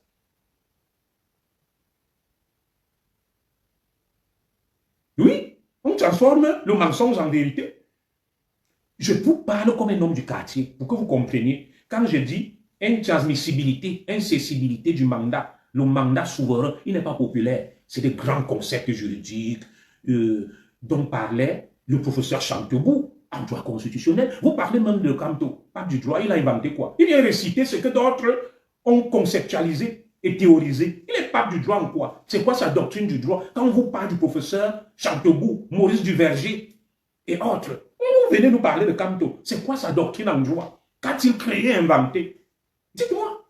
Oui, on transforme le mensonge en vérité. Je vous parle comme un homme du quartier, pour que vous compreniez. Quand je dis intransmissibilité, incessibilité du mandat, le mandat souverain, il n'est pas populaire. C'est des grands concepts juridiques dont parlait le professeur Chantebou en droit constitutionnel. Vous parlez même de Kamto, pas du droit, il a inventé quoi? Il vient réciter ce que d'autres ont conceptualisé et théorisé. Il est pape du droit en quoi? C'est quoi sa doctrine du droit? Quand vous parlez du professeur Chantebou, Maurice Duverger et autres, vous venez nous parler de Kamto. C'est quoi sa doctrine en droit? Qu'a-t-il créé et inventé? Dites-moi.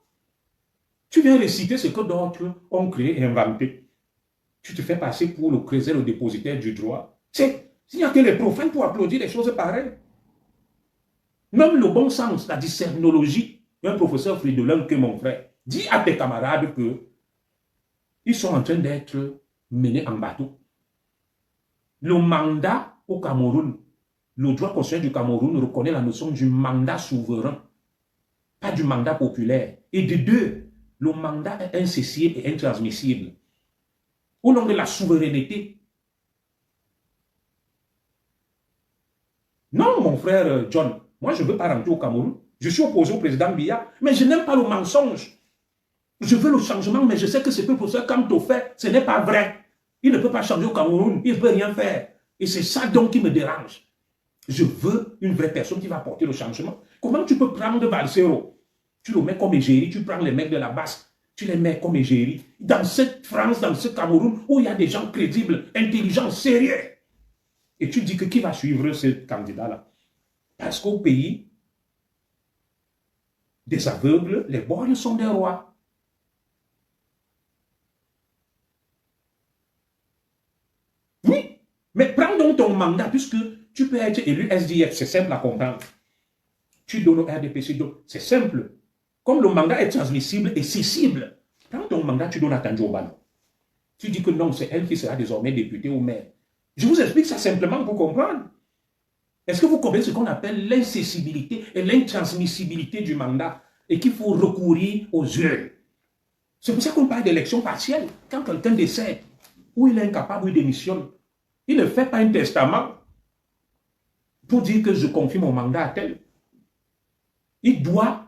Tu viens réciter ce que d'autres ont créé et inventé. Tu te fais passer pour le creuset, le dépositaire du droit. Il n'y a que les profanes pour applaudir des choses pareilles. Même le bon sens, la discernologie, un professeur Fridolin que mon frère, dis à tes camarades que ils sont en train d'être menés en bateau. Le mandat au Cameroun, le droit constitutionnel du Cameroun reconnaît la notion du mandat souverain, pas du mandat populaire. Et de deux, le mandat est incessible et intransmissible. Au nom de la souveraineté. Non, mon frère John, moi je ne veux pas rentrer au Cameroun. Je suis opposé au président Biya, mais je n'aime pas le mensonge. Je veux le changement, mais je sais que ce que le professeur Kamto fait, ce n'est pas vrai. Il ne peut pas changer au Cameroun, il ne peut rien faire. Et c'est ça donc qui me dérange. Je veux une vraie personne qui va porter le changement. Comment tu peux prendre Valsero? Tu le mets comme égérie, tu prends les mecs de la basse, tu les mets comme égérie. Dans cette France, dans ce Cameroun, où il y a des gens crédibles, intelligents, sérieux. Et tu dis que qui va suivre ce candidat-là? Parce qu'au pays des aveugles, les borgnes sont des rois. Oui, mais prends donc ton mandat, puisque tu peux être élu SDF, c'est simple à comprendre. Tu donnes au RDPC, c'est simple. Comme le mandat est transmissible et cessible, prends ton mandat, tu donnes à Tanjobano. Tu dis que non, c'est elle qui sera désormais députée ou maire. Je vous explique ça simplement pour comprendre. Est-ce que vous comprenez ce qu'on appelle l'incessibilité et l'intransmissibilité du mandat et qu'il faut recourir aux urnes? C'est pour ça qu'on parle d'élection partielle. Quand quelqu'un décède, ou il est incapable, ou il démissionne, il ne fait pas un testament pour dire que je confie mon mandat à tel. Il doit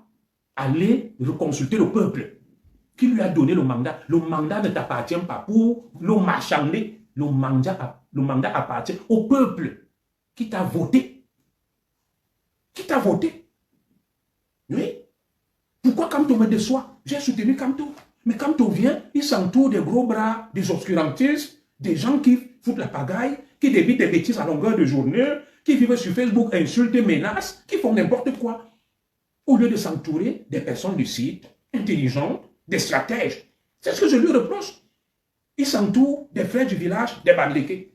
aller reconsulter le peuple qui lui a donné le mandat. Le mandat ne t'appartient pas pour le marchander. Le mandat appartient au peuple qui t'a voté. Qui t'a voté. Oui. Pourquoi Kamto me déçoit? J'ai soutenu Kamto. Mais Kamto vient, il s'entoure des gros bras, des obscurantistes, des gens qui foutent la pagaille, qui débitent des bêtises à longueur de journée, qui vivent sur Facebook, insultent, menacent, qui font n'importe quoi. Au lieu de s'entourer des personnes du site, intelligentes, des stratèges. C'est ce que je lui reproche. Il s'entoure des frères du village, des bandéqués.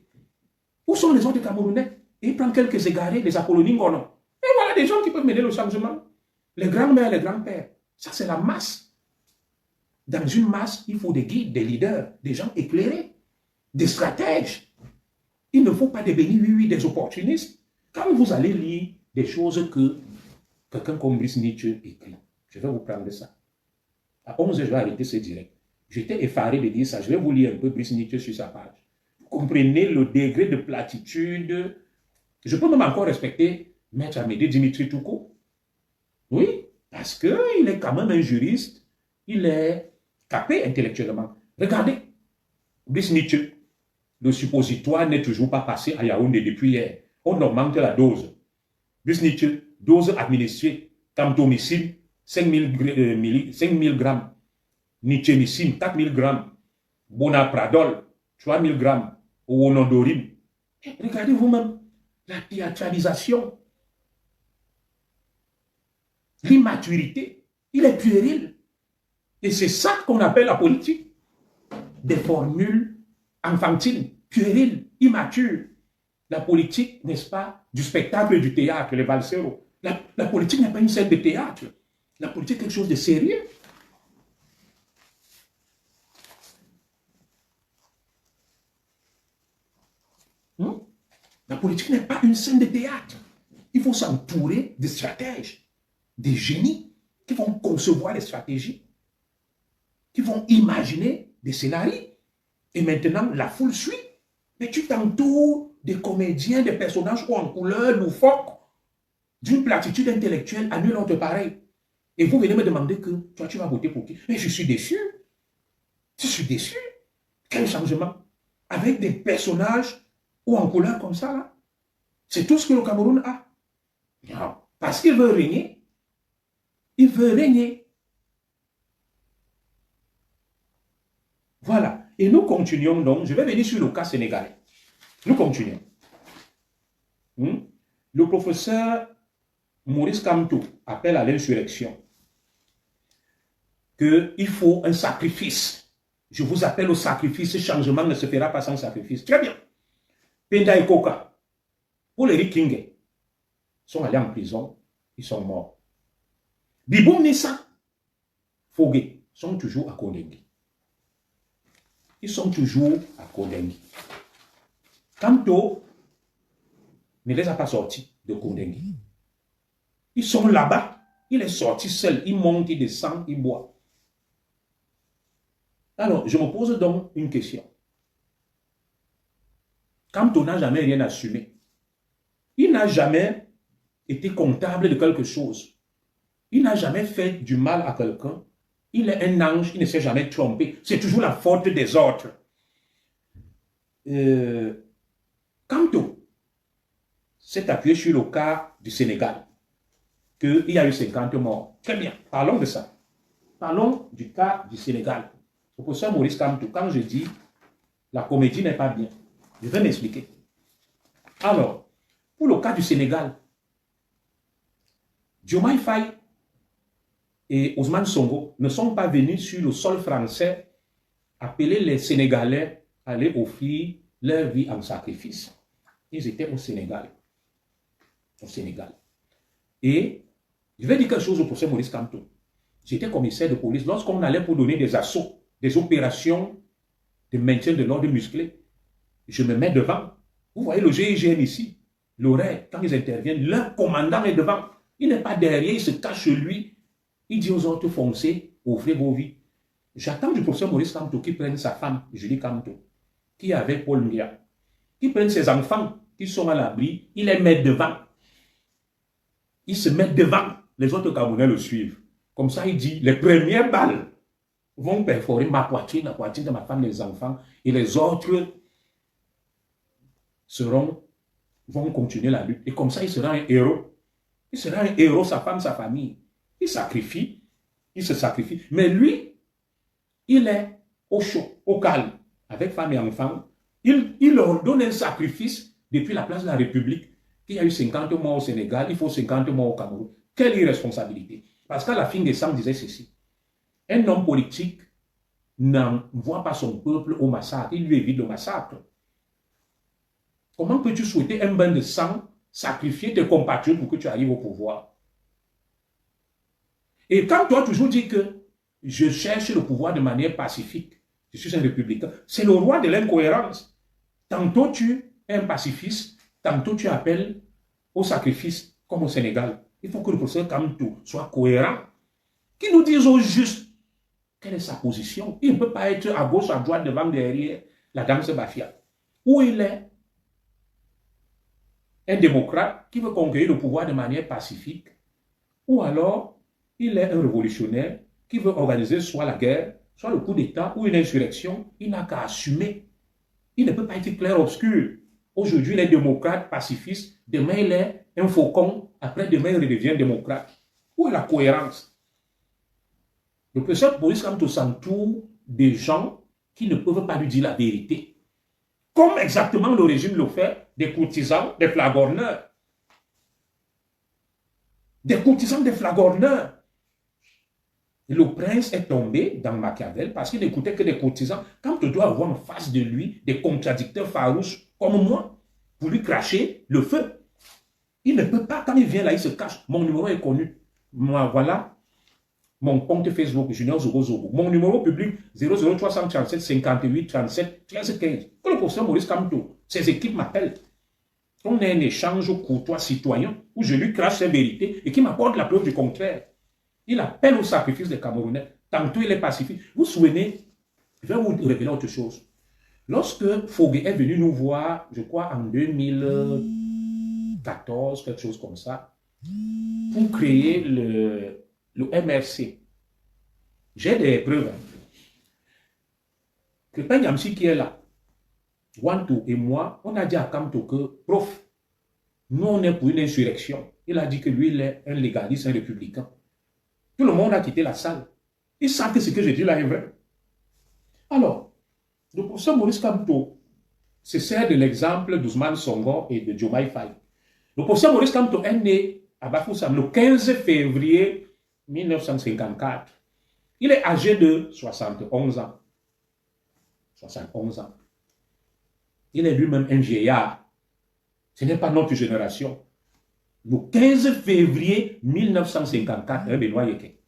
Où sont les autres Camerounais? Et il prend quelques égarés, les Apollonies Ngonon. Et voilà des gens qui peuvent mener le changement. Les grands-mères, les grands-pères. Ça, c'est la masse. Dans une masse, il faut des guides, des leaders, des gens éclairés, des stratèges. Il ne faut pas des bénis, oui, des opportunistes. Quand vous allez lire des choses que quelqu'un comme Brice Nietzsche écrit, je vais vous prendre ça. À 11h, je vais arrêter ce direct. J'étais effaré de dire ça. Je vais vous lire un peu Brice Nietzsche sur sa page. Vous comprenez le degré de platitude. Je peux même encore respecter Maître Amédée Dimitri Touko. Oui, parce qu'il est quand même un juriste. Il est capé intellectuellement. Regardez, Brice Nietzsche, le suppositoire n'est toujours pas passé à Yaoundé depuis hier. On augmente la dose. Brice Nietzsche, dose administrée, Tamtomycine, 5000 grammes. Nichemicine, 4000 grammes. Bonapradol, 3000 grammes. Ouonodorine. Regardez vous-même la théâtralisation, l'immaturité. Il est puéril. Et c'est ça qu'on appelle la politique. Des formules enfantines, puériles, immatures. La politique, n'est-ce pas, du spectacle et du théâtre, les valseros. La politique n'est pas une scène de théâtre. La politique est quelque chose de sérieux. La politique n'est pas une scène de théâtre. Il faut s'entourer de stratèges, des génies qui vont concevoir des stratégies, qui vont imaginer des scénarios. Et maintenant, la foule suit. Mais tu t'entoures des comédiens, des personnages ou en couleur, loufoques, d'une platitude intellectuelle à nul autre pareil. Et vous venez me demander que toi, tu vas voter pour qui? Mais je suis déçu. Je suis déçu. Quel changement? Avec des personnages ou en couleur comme ça, là. C'est tout ce que le Cameroun a. Non. Parce qu'il veut régner. Il veut régner. Voilà. Et nous continuons donc. Je vais venir sur le cas sénégalais. Nous continuons. Le professeur Maurice Kamto appelle à l'insurrection. Qu'il faut un sacrifice. Je vous appelle au sacrifice. Ce changement ne se fera pas sans sacrifice. Très bien. Penda et Koka, pour les Rikingé, sont allés en prison, ils sont morts. Bibou Nissa, Fogé, sont toujours à Kondengi. Ils sont toujours à Kondengi. Camto ne les a pas sortis de Kondengue. Ils sont là-bas. Il est sorti seul. Il monte, il descend, il boit. Alors, je me pose donc une question. Camto n'a jamais rien assumé. Il n'a jamais été comptable de quelque chose. Il n'a jamais fait du mal à quelqu'un. Il est un ange, il ne s'est jamais trompé. C'est toujours la faute des autres. Camto s'est appuyé sur le cas du Sénégal, qu'il y a eu 50 morts. Très bien, parlons de ça. Parlons du cas du Sénégal. Le professeur Maurice Camto, quand je dis la comédie n'est pas bien, je vais m'expliquer. Alors, pour le cas du Sénégal, Diomaye Faye et Ousmane Sonko ne sont pas venus sur le sol français appeler les Sénégalais à aller offrir leur vie en sacrifice. Ils étaient au Sénégal. Au Sénégal. Et je vais dire quelque chose au professeur Maurice Camto. J'étais commissaire de police. Lorsqu'on allait pour donner des assauts, des opérations de maintien de l'ordre musclé, je me mets devant. Vous voyez le GIGN ici, l'oreille, quand ils interviennent, leur commandant est devant. Il n'est pas derrière, il se cache chez lui. Il dit aux autres, foncez, ouvrez vos vies. J'attends du professeur Maurice Camto qui prenne sa femme, Julie Camto, qui est avec Paul Ndia, qui prenne ses enfants qui sont à l'abri, il les met devant. Il se met devant. Les autres Camerounais le suivent. Comme ça, il dit, les premières balles vont perforer ma poitrine, la poitrine de ma femme, les enfants, et les autres vont continuer la lutte. Et comme ça, il sera un héros. Il sera un héros, sa femme, sa famille. Il sacrifie, il se sacrifie. Mais lui, il est au chaud, au calme, avec femme et enfants. Il leur donne un sacrifice depuis la place de la République. Il y a eu 50 morts au Sénégal, il faut 50 morts au Cameroun. Quelle irresponsabilité. Parce qu'à la fin décembre, disait ceci. Un homme politique n'envoie pas son peuple au massacre, il lui évite le massacre. Comment peux-tu souhaiter un bain de sang, sacrifier tes compatriotes pour que tu arrives au pouvoir? Et quand toi toujours dis que je cherche le pouvoir de manière pacifique, je suis un républicain, c'est le roi de l'incohérence. Tantôt tu es un pacifiste, tantôt tu appelles au sacrifice, comme au Sénégal. Il faut que le professeur Camto soit cohérent, qu'il nous dise au juste quelle est sa position. Il ne peut pas être à gauche, à droite, devant, derrière la dame Sebafia. Ou il est un démocrate qui veut conquérir le pouvoir de manière pacifique, ou alors il est un révolutionnaire qui veut organiser soit la guerre, soit le coup d'État ou une insurrection. Il n'a qu'à assumer. Il ne peut pas être clair-obscur. Aujourd'hui, il est démocrate, pacifiste. Demain, il est un faucon. Après-demain, il redevient démocrate. Où est la cohérence? Le professeur Maurice Camto s'entoure des gens qui ne peuvent pas lui dire la vérité. Comme exactement le régime le fait des courtisans, des flagorneurs. Des courtisans, des flagorneurs. Le prince est tombé dans Machiavel parce qu'il n'écoutait que des courtisans. Quand tu dois avoir en face de lui des contradicteurs farouches comme moi, pour lui cracher le feu. Il ne peut pas, quand il vient là, il se cache. Mon numéro est connu. Moi, voilà mon compte Facebook, Junior Zogo Zogo. Mon numéro public, 00337 58 37 13 15. Que le professeur Maurice Camto, ses équipes m'appellent. On a un échange courtois citoyen où je lui crache ses vérités et qui m'apporte la preuve du contraire. Il appelle au sacrifice des Camerounais. Tantôt il est pacifique. Vous vous souvenez, je vais vous révéler autre chose. Lorsque Foguet est venu nous voir, je crois en 2014, quelque chose comme ça, pour créer le MRC. J'ai des preuves. Crépin Yamsi qui est là, Wantou et moi, on a dit à Camto que, prof, nous on est pour une insurrection. Il a dit que lui il est un légaliste, un républicain. Tout le monde a quitté la salle. Ils savent que ce que je dis là est vrai. Alors, le professeur Maurice Camto se sert de l'exemple d'Ousmane Sonko et de Diomaye Faye. Le professeur Maurice Camto est né à Bafoussam le 15 février 1954. Il est âgé de 71 ans. 71 ans. Il est lui-même un vieillard. Ce n'est pas notre génération. Le 15 février 1954, Benoît Yeke.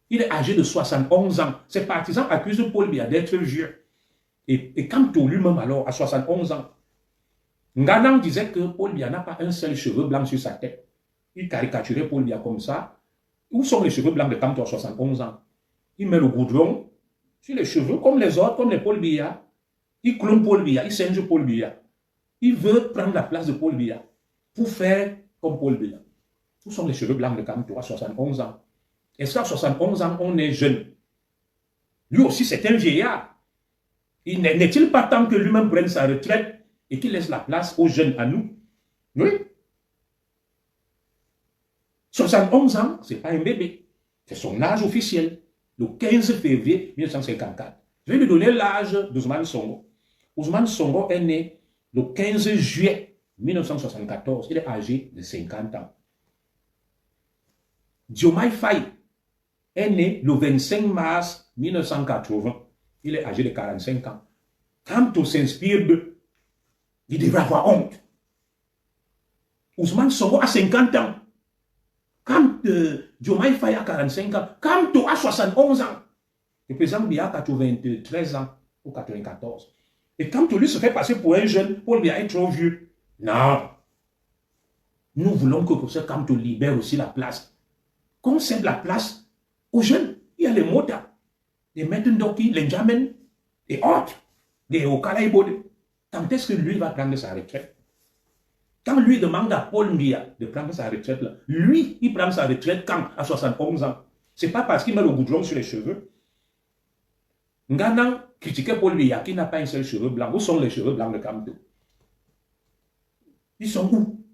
Il est âgé de 71 ans. Ses partisans accusent Paul Biya d'être vieux. Et Camto lui-même alors, à 71 ans, Nganang disait que Paul Biya n'a pas un seul cheveu blanc sur sa tête. Il caricaturait Paul Biya comme ça. Où sont les cheveux blancs de Kamto à 71 ans? Il met le goudron sur les cheveux comme les autres, comme les Paul Biya. Il clone Paul Biya, il singe Paul Biya. Il veut prendre la place de Paul Biya pour faire comme Paul Biya. Où sont les cheveux blancs de Kamto à 71 ans? Est-ce qu'à 71 ans, on est jeune? Lui aussi, c'est un vieillard. N'est-il pas temps que lui-même prenne sa retraite et qu'il laisse la place aux jeunes à nous? Oui. 71 ans, ce n'est pas un bébé. C'est son âge officiel. Le 15 février 1954. Je vais lui donner l'âge d'Ousmane Sonko. Ousmane Sonko est né le 15 juillet 1974. Il est âgé de 50 ans. Diomaye Faye est né le 25 mars 1980. Il est âgé de 45 ans. Quand on s'inspire d'eux, il devrait avoir honte. Ousmane Sonko a 50 ans. Quand Diomaye Faye a 45 ans, quand tu as 71 ans, le président Biya a 93 ans ou 94. Et quand tu lui se fait passer pour un jeune, Paul Biya est trop vieux. Non. Nous voulons que le professeur Kamto libère aussi la place. Qu'on cède la place aux jeunes. Il y a les Mota, les Metendoki, les Njamen, et autres, les Okala Ibode. Quand est-ce que lui va prendre sa retraite? Quand lui demande à Paul Biya de prendre sa retraite, là, lui, il prend sa retraite quand? À 71 ans. Ce n'est pas parce qu'il met le goudron sur les cheveux. Nganang critiquait Paul Biya qui n'a pas un seul cheveu blanc. Où sont les cheveux blancs de Kamto? Ils sont où?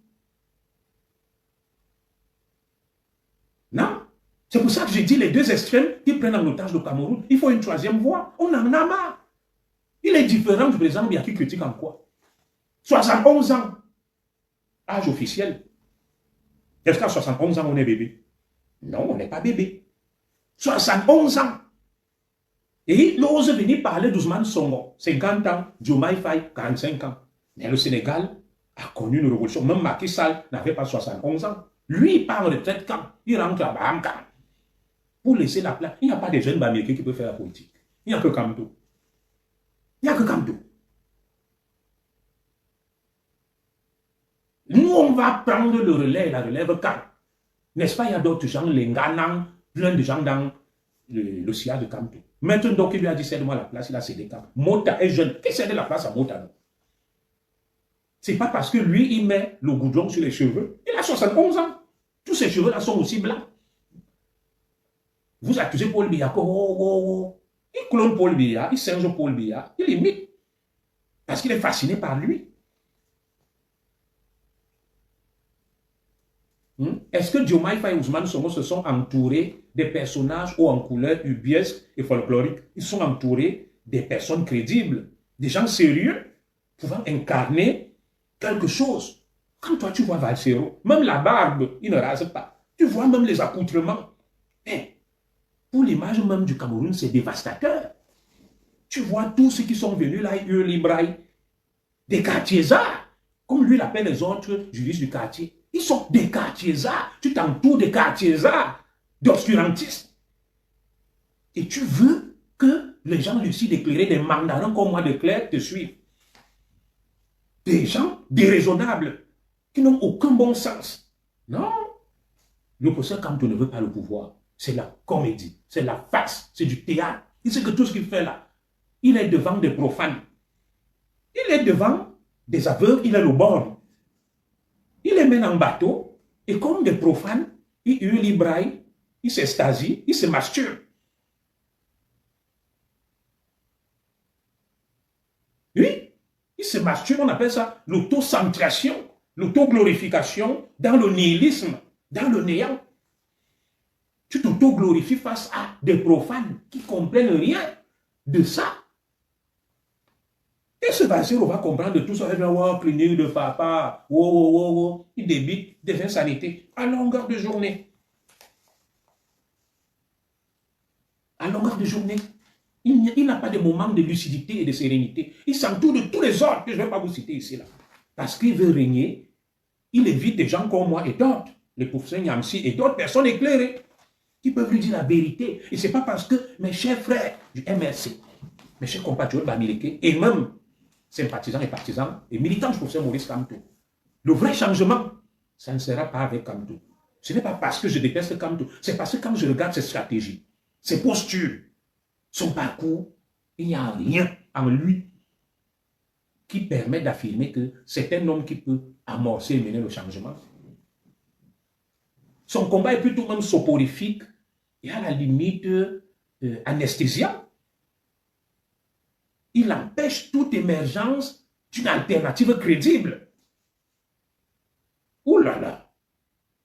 Non. C'est pour ça que j'ai dit les deux extrêmes qui prennent en otage le Cameroun. Il faut une troisième voie. On en a marre. Il est différent du président Biya qui critique en quoi? 71 ans. Âge officiel. Est-ce qu'à 71 ans, on est bébé? Non, on n'est pas bébé. 71 ans. Et il ose venir parler d'Ousmane Sonko. 50 ans. Diomaye Faye, 45 ans. Mais le Sénégal a connu une révolution. Même Macky Sall n'avait pas 71 ans. Lui, il part en retraite quand? Il rentre à Bahamka. Pour laisser la place. Il n'y a pas de jeunes américains qui peuvent faire la politique. Il n'y a que Kamto. Il n'y a que Kamto. Nous, on va prendre le relais, la relève quand? N'est-ce pas, il y a d'autres gens, les Nganang, plein de gens dans le sillage de Kamto. Maintenant, donc, il lui a dit, cède-moi la place, il a cédé quand? Mota est jeune. Qui cède la place à Mota? C'est pas parce que lui, il met le goudron sur les cheveux. Il a 71 ans. Tous ces cheveux-là sont aussi blancs. Vous accusez Paul Biya. Il clone Paul Biya, il singe Paul Biya, il imite. Parce qu'il est fasciné par lui. Est-ce que Diomaye Faye et Ousmane Sonko se sont entourés des personnages hauts en couleur, ubiesques et folkloriques? Ils sont entourés des personnes crédibles, des gens sérieux, pouvant incarner quelque chose. Quand toi tu vois Valsero, même la barbe, il ne rase pas. Tu vois même les accoutrements. Pour l'image même du Cameroun, c'est dévastateur. Tu vois tous ceux qui sont venus là, ils hurlent, ils braillent. Des quartiers-arts, comme lui l'appelle les autres juristes du quartier. Ils sont des quartiers-arts. Tu t'entoures des quartiers-arts, d'obscurantistes. Et tu veux que les gens lucides éclairés, des mandarins comme moi de Claire te suivent. Des gens déraisonnables, qui n'ont aucun bon sens. Non. Le professeur Kamto ne veut pas le pouvoir. C'est la comédie, c'est la farce, c'est du théâtre. Il sait que tout ce qu'il fait là, il est devant des profanes. Il est devant des aveugles, il est le bord. Il les mène en bateau, et comme des profanes, il hurle, il braille, il s'extasie, il se masturbe. Oui, il se masturbe, on appelle ça l'autocentration, l'autoglorification dans le nihilisme, dans le néant. Tu t'auto-glorifies face à des profanes qui ne comprennent rien de ça. Et ce Valsero va comprendre de tout ça. Il va voir clinique de papa, il débite des insanités à longueur de journée. À longueur de journée. Il n'a pas de moment de lucidité et de sérénité. Il s'entoure de tous les autres que je ne vais pas vous citer ici. Là. Parce qu'il veut régner. Il évite des gens comme moi et d'autres. Les professeurs Nyamsi et d'autres personnes éclairées. Qui peuvent lui dire la vérité. Et ce n'est pas parce que mes chers frères du MRC, mes chers compatriotes bamileke, et même sympathisants et partisans et militants du professeur Maurice Kamto. Le vrai changement, ça ne sera pas avec Kamto. Ce n'est pas parce que je déteste Kamto, c'est parce que quand je regarde ses stratégies, ses postures, son parcours, il n'y a rien en lui qui permet d'affirmer que c'est un homme qui peut amorcer et mener le changement. Son combat est plutôt même soporifique et à la limite anesthésiant. Il empêche toute émergence d'une alternative crédible. Ouh là là!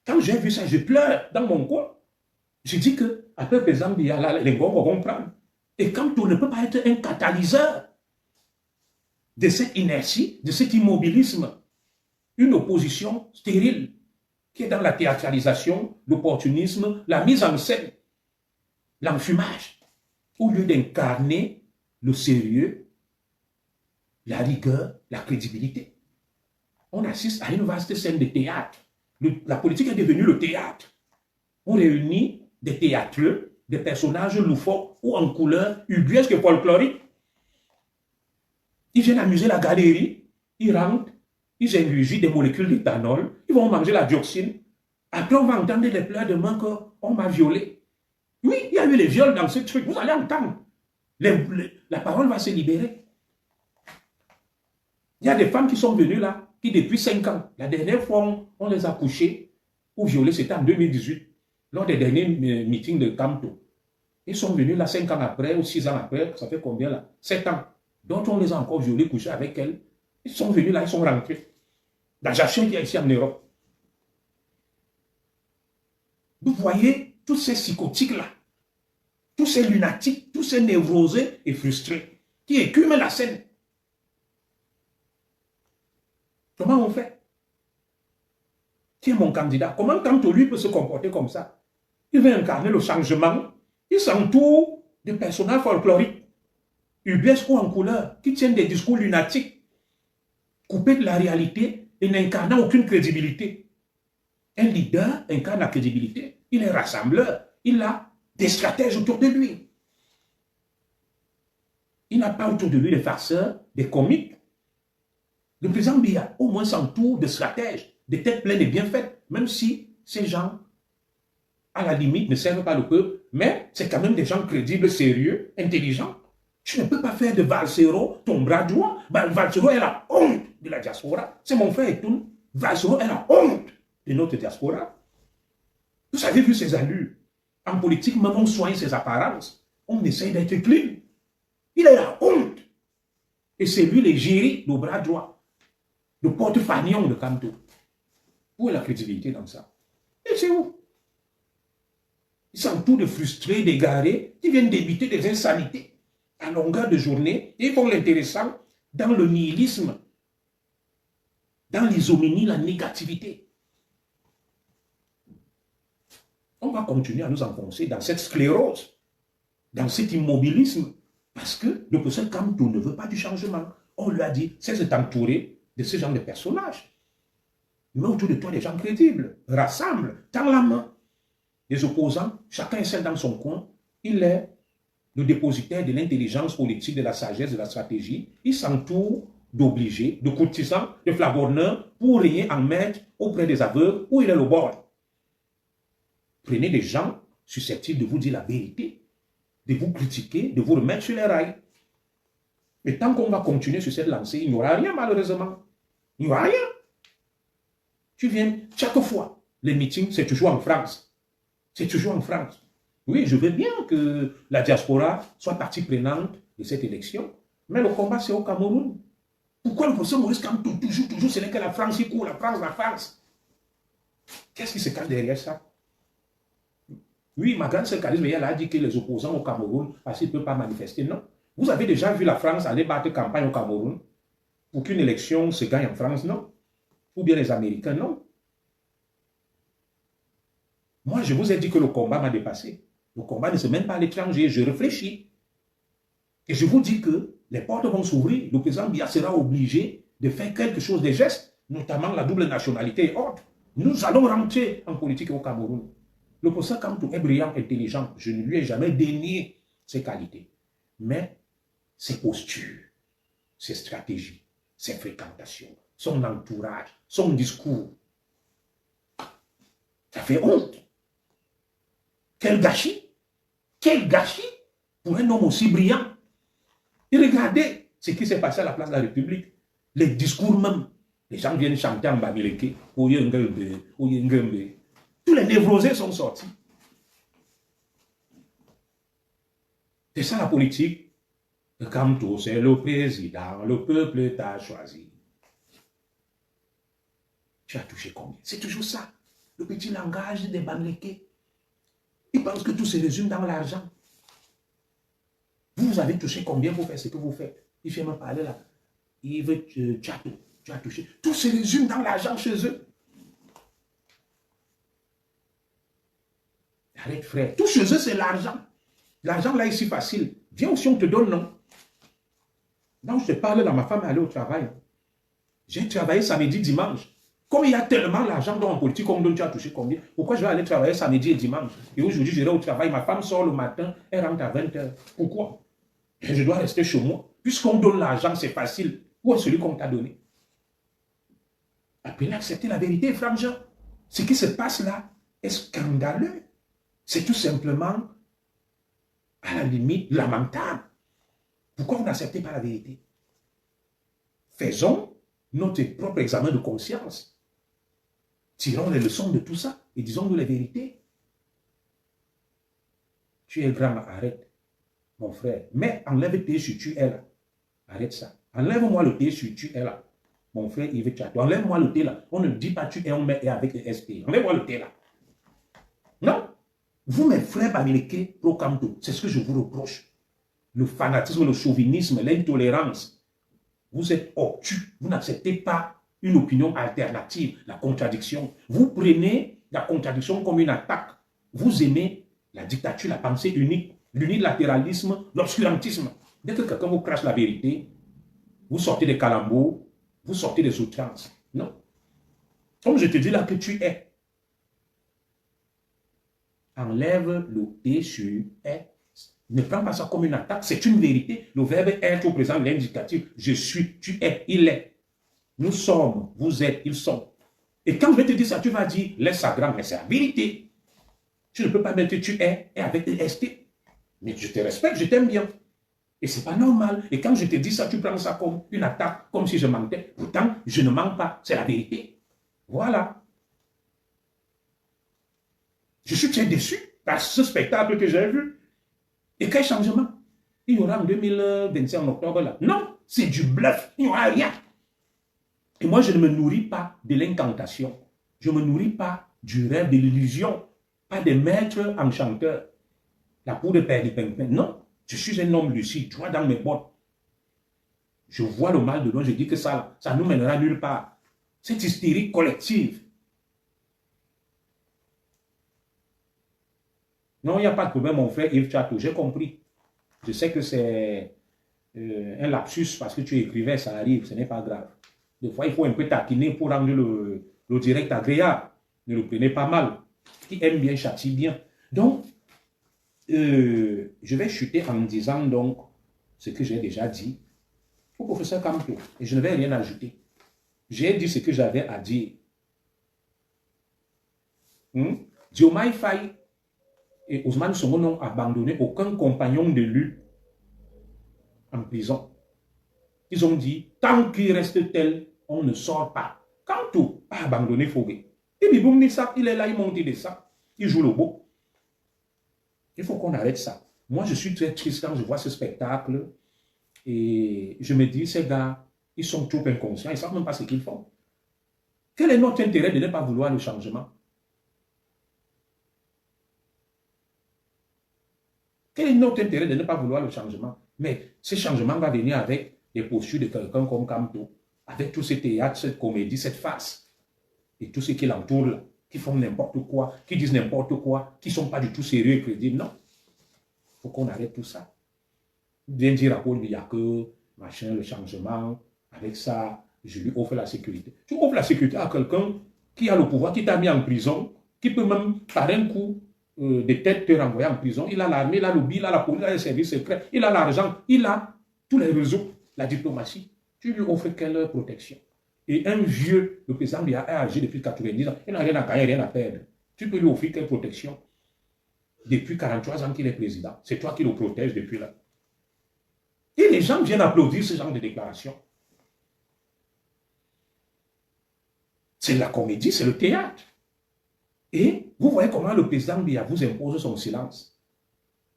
Quand j'ai vu ça, je pleure dans mon coin. Je dis que, après le président Biya, les gars vont comprendre. Et quand on ne peut pas être un catalyseur de cette inertie, de cet immobilisme, une opposition stérile qui est dans la théâtralisation, l'opportunisme, la mise en scène, l'enfumage, au lieu d'incarner le sérieux, la rigueur, la crédibilité. On assiste à une vaste scène de théâtre. La politique est devenue le théâtre. On réunit des théâtreux, des personnages loufoques ou en couleur ubuesque et folklorique. Ils viennent amuser la galerie, ils rentrent, ils ingurgitent des molécules d'éthanol, ils vont manger la dioxine. Après, on va entendre des pleurs de main qu'on m'a violé. Oui, il y a eu les viols dans ce truc, vous allez entendre. La parole va se libérer. Il y a des femmes qui sont venues là, qui depuis 5 ans, la dernière fois, on les a couchées ou violées, c'était en 2018, lors des derniers meetings de Kamto. Ils sont venus là 5 ans après ou 6 ans après, ça fait combien là? 7 ans. D'autres, on les a encore violées, couchées avec elles. Ils sont venus là, ils sont rentrés. Dans Jachin qui est ici en Europe. Vous voyez tous ces psychotiques-là, tous ces lunatiques, tous ces névrosés et frustrés qui écument la scène. Comment on fait? Qui est mon candidat? Comment Kamto lui peut se comporter comme ça? Il veut incarner le changement. Il s'entoure de personnages folkloriques, ubuesques ou en couleur, qui tiennent des discours lunatiques, coupés de la réalité et n'incarnant aucune crédibilité. Un leader incarne la crédibilité. Il est rassembleur. Il a des stratèges autour de lui. Il n'a pas autour de lui des farceurs, des comiques. Le président Biya, au moins, s'entoure de stratèges, de têtes pleines et bien faites, même si ces gens, à la limite, ne servent pas le peuple, mais c'est quand même des gens crédibles, sérieux, intelligents. Tu ne peux pas faire de Valsero ton bras droit. Valsero est la honte de la diaspora. C'est mon frère Etoun. Valsero est la honte de notre diaspora. Vous avez vu ses allures. En politique, même on soigne ses apparences. On essaye d'être clean. Il est la honte. Et c'est lui l'égérie, le bras droit, le porte-fanion de Kamto. Où est la crédibilité dans ça? Et c'est où? Ils s'entourent de frustrés, d'égarés, qui viennent d'éviter des insanités à longueur de journée et ils font l'intéressant dans le nihilisme, dans l'isoménie, la négativité. On va continuer à nous enfoncer dans cette sclérose, dans cet immobilisme, parce que le professeur Kamto ne veut pas du changement. On lui a dit, c'est t'entourer de ce genre de personnages. Mais autour de toi des gens crédibles, rassemble, tends la main. Les opposants, chacun est seul dans son coin, il est le dépositaire de l'intelligence politique, de la sagesse, de la stratégie. Il s'entoure d'obligés, de courtisans, de flagorneurs pour régner en maître auprès des aveugles où il est le bord. Prenez des gens susceptibles de vous dire la vérité, de vous critiquer, de vous remettre sur les rails. Mais tant qu'on va continuer sur cette lancée, il n'y aura rien malheureusement. Il n'y aura rien. Tu viens chaque fois, les meetings, c'est toujours en France. C'est toujours en France. Oui, je veux bien que la diaspora soit partie prenante de cette élection, mais le combat c'est au Cameroun. Pourquoi le professeur Maurice Kamto toujours, ce n'est que la France qui court, la France. Qu'est-ce qui se cache derrière ça? Oui, ma grande sœur Karis elle a dit que les opposants au Cameroun, parce qu'ils ne peuvent pas manifester. Non. Vous avez déjà vu la France aller battre campagne au Cameroun pour qu'une élection se gagne en France? Non. Ou bien les Américains? Non. Moi, je vous ai dit que le combat m'a dépassé. Le combat ne se mène pas à l'étranger. Je réfléchis. Et je vous dis que les portes vont s'ouvrir. Le président Biya sera obligé de faire quelque chose, des gestes, notamment la double nationalité et autres. Nous allons rentrer en politique au Cameroun. Le professeur Kamto est brillant, intelligent. Je ne lui ai jamais dénié ses qualités. Mais ses postures, ses stratégies, ses fréquentations, son entourage, son discours. Ça fait honte. Quel gâchis! Quel gâchis pour un homme aussi brillant. Et regardez ce qui s'est passé à la place de la République. Les discours même. Les gens viennent chanter en bamileke. Tous les névrosés sont sortis. C'est ça la politique. Comme tout, c'est le président, le peuple t'a choisi. Tu as touché combien? C'est toujours ça. Le petit langage des bamileke. Ils pensent que tout se résume dans l'argent. Vous avez touché combien pour faire ce que vous faites? Il fait me parler là. Yves Tchato, tu as touché. Tout se résume dans l'argent chez eux. Arrête frère. Tout chez eux c'est l'argent. L'argent là ici facile. Viens aussi on te donne non. Donc je te parle là, ma femme est allée au travail. J'ai travaillé samedi, dimanche. Comme il y a tellement d'argent dans la politique, on me donne, tu as touché combien? Pourquoi je vais aller travailler samedi et dimanche? Et aujourd'hui, je vais au travail, ma femme sort le matin, elle rentre à 20h. Pourquoi? Et je dois rester chez moi. Puisqu'on donne l'argent, c'est facile. Où est celui qu'on t'a donné? Appelez à accepter la vérité, frangin. Ce qui se passe là est scandaleux. C'est tout simplement, à la limite, lamentable. Pourquoi vous n'acceptez pas la vérité? Faisons notre propre examen de conscience. Tirons les leçons de tout ça et disons-nous la vérité. Tu es grand, arrête, mon frère. Mais enlève tes sur tu es là. Arrête ça. Enlève-moi le T sur tu es là. Mon frère Yves Tchato. Enlève-moi le T là. On ne dit pas tu es, on met et avec le ST. Enlève-moi le T là. Non. Vous, mes frères bamileke, pro-Kamto, c'est ce que je vous reproche. Le fanatisme, le chauvinisme, l'intolérance. Vous êtes obtus. Vous n'acceptez pas une opinion alternative, la contradiction. Vous prenez la contradiction comme une attaque. Vous aimez la dictature, la pensée unique, l'unilatéralisme, l'obscurantisme. Dès que quelqu'un vous crache la vérité, vous sortez des calembours, vous sortez des outrances. Non. Comme je te dis là que tu es. Enlève le T sur est. Ne prends pas ça comme une attaque, c'est une vérité. Le verbe être au présent, l'indicatif. Je suis, tu es, il est. Nous sommes, vous êtes, ils sont. Et quand je vais te dire ça, tu vas dire, laisse ça grand, mais c'est la vérité. Tu ne peux pas mettre tu es et avec le ST. Mais je te respecte, je t'aime bien. Et c'est pas normal. Et quand je te dis ça, tu prends ça comme une attaque, comme si je mentais. Pourtant, je ne mens pas, c'est la vérité. Voilà. Je suis très déçu par ce spectacle que j'ai vu. Et quel changement? Il y aura en 2025, en octobre là. Non, c'est du bluff, il n'y aura rien. Et moi, je ne me nourris pas de l'incantation. Je ne me nourris pas du rêve, de l'illusion. Pas des maîtres enchanteurs. La poudre de père du pimpin. Non, je suis un homme lucide, droit dans mes bottes. Je vois le mal de l'homme, je dis que ça nous mènera nulle part. Cette hystérie collective. Non, il n'y a pas de problème, mon frère Yves Tchato, j'ai compris. Je sais que c'est un lapsus parce que tu écrivais, ça arrive, ce n'est pas grave. Des fois, il faut un peu taquiner pour rendre le direct agréable. Ne le prenez pas mal. Qui aime bien, châtie bien. Donc, je vais chuter en disant donc ce que j'ai déjà dit au professeur Kamto. Et je ne vais rien ajouter. J'ai dit ce que j'avais à dire. Diomaye Faye et Ousmane Sonko n'ont abandonné aucun compagnon de lutte en prison. Ils ont dit, tant qu'il reste tel, on ne sort pas. Kamto a abandonné Fogué. Et Biboum Nissa, il est là, il monte des sacs, il joue le beau. Il faut qu'on arrête ça. Moi, je suis très triste quand je vois ce spectacle et je me dis, ces gars, ils sont trop inconscients, ils ne savent même pas ce qu'ils font. Quel est notre intérêt de ne pas vouloir le changement? Quel est notre intérêt de ne pas vouloir le changement? Mais ce changement va venir avec les postures de quelqu'un comme Kamto, avec tous ces théâtres, cette comédie, cette farce, et tous ceux qui l'entourent là, qui font n'importe quoi, qui disent n'importe quoi, qui ne sont pas du tout sérieux et crédibles. Non. Il faut qu'on arrête tout ça. Bien dire à Paul Biya que, machin, le changement, avec ça, je lui offre la sécurité. Tu offres la sécurité à quelqu'un qui a le pouvoir, qui t'a mis en prison, qui peut même, par un coup de tête, te renvoyer en prison. Il a l'armée, il a le BI, il a la police, il a les services secrets, il a l'argent, il a tous les réseaux, la diplomatie. tu lui offres quelle protection? Et un vieux, le président Biya a âgé depuis 90 ans, il n'a rien à gagner, rien à perdre. Tu peux lui offrir quelle protection? Depuis 43 ans qu'il est président. C'est toi qui le protèges depuis là. Et les gens viennent applaudir ce genre de déclaration. C'est la comédie, c'est le théâtre. Et vous voyez comment le président Biya vous impose son silence.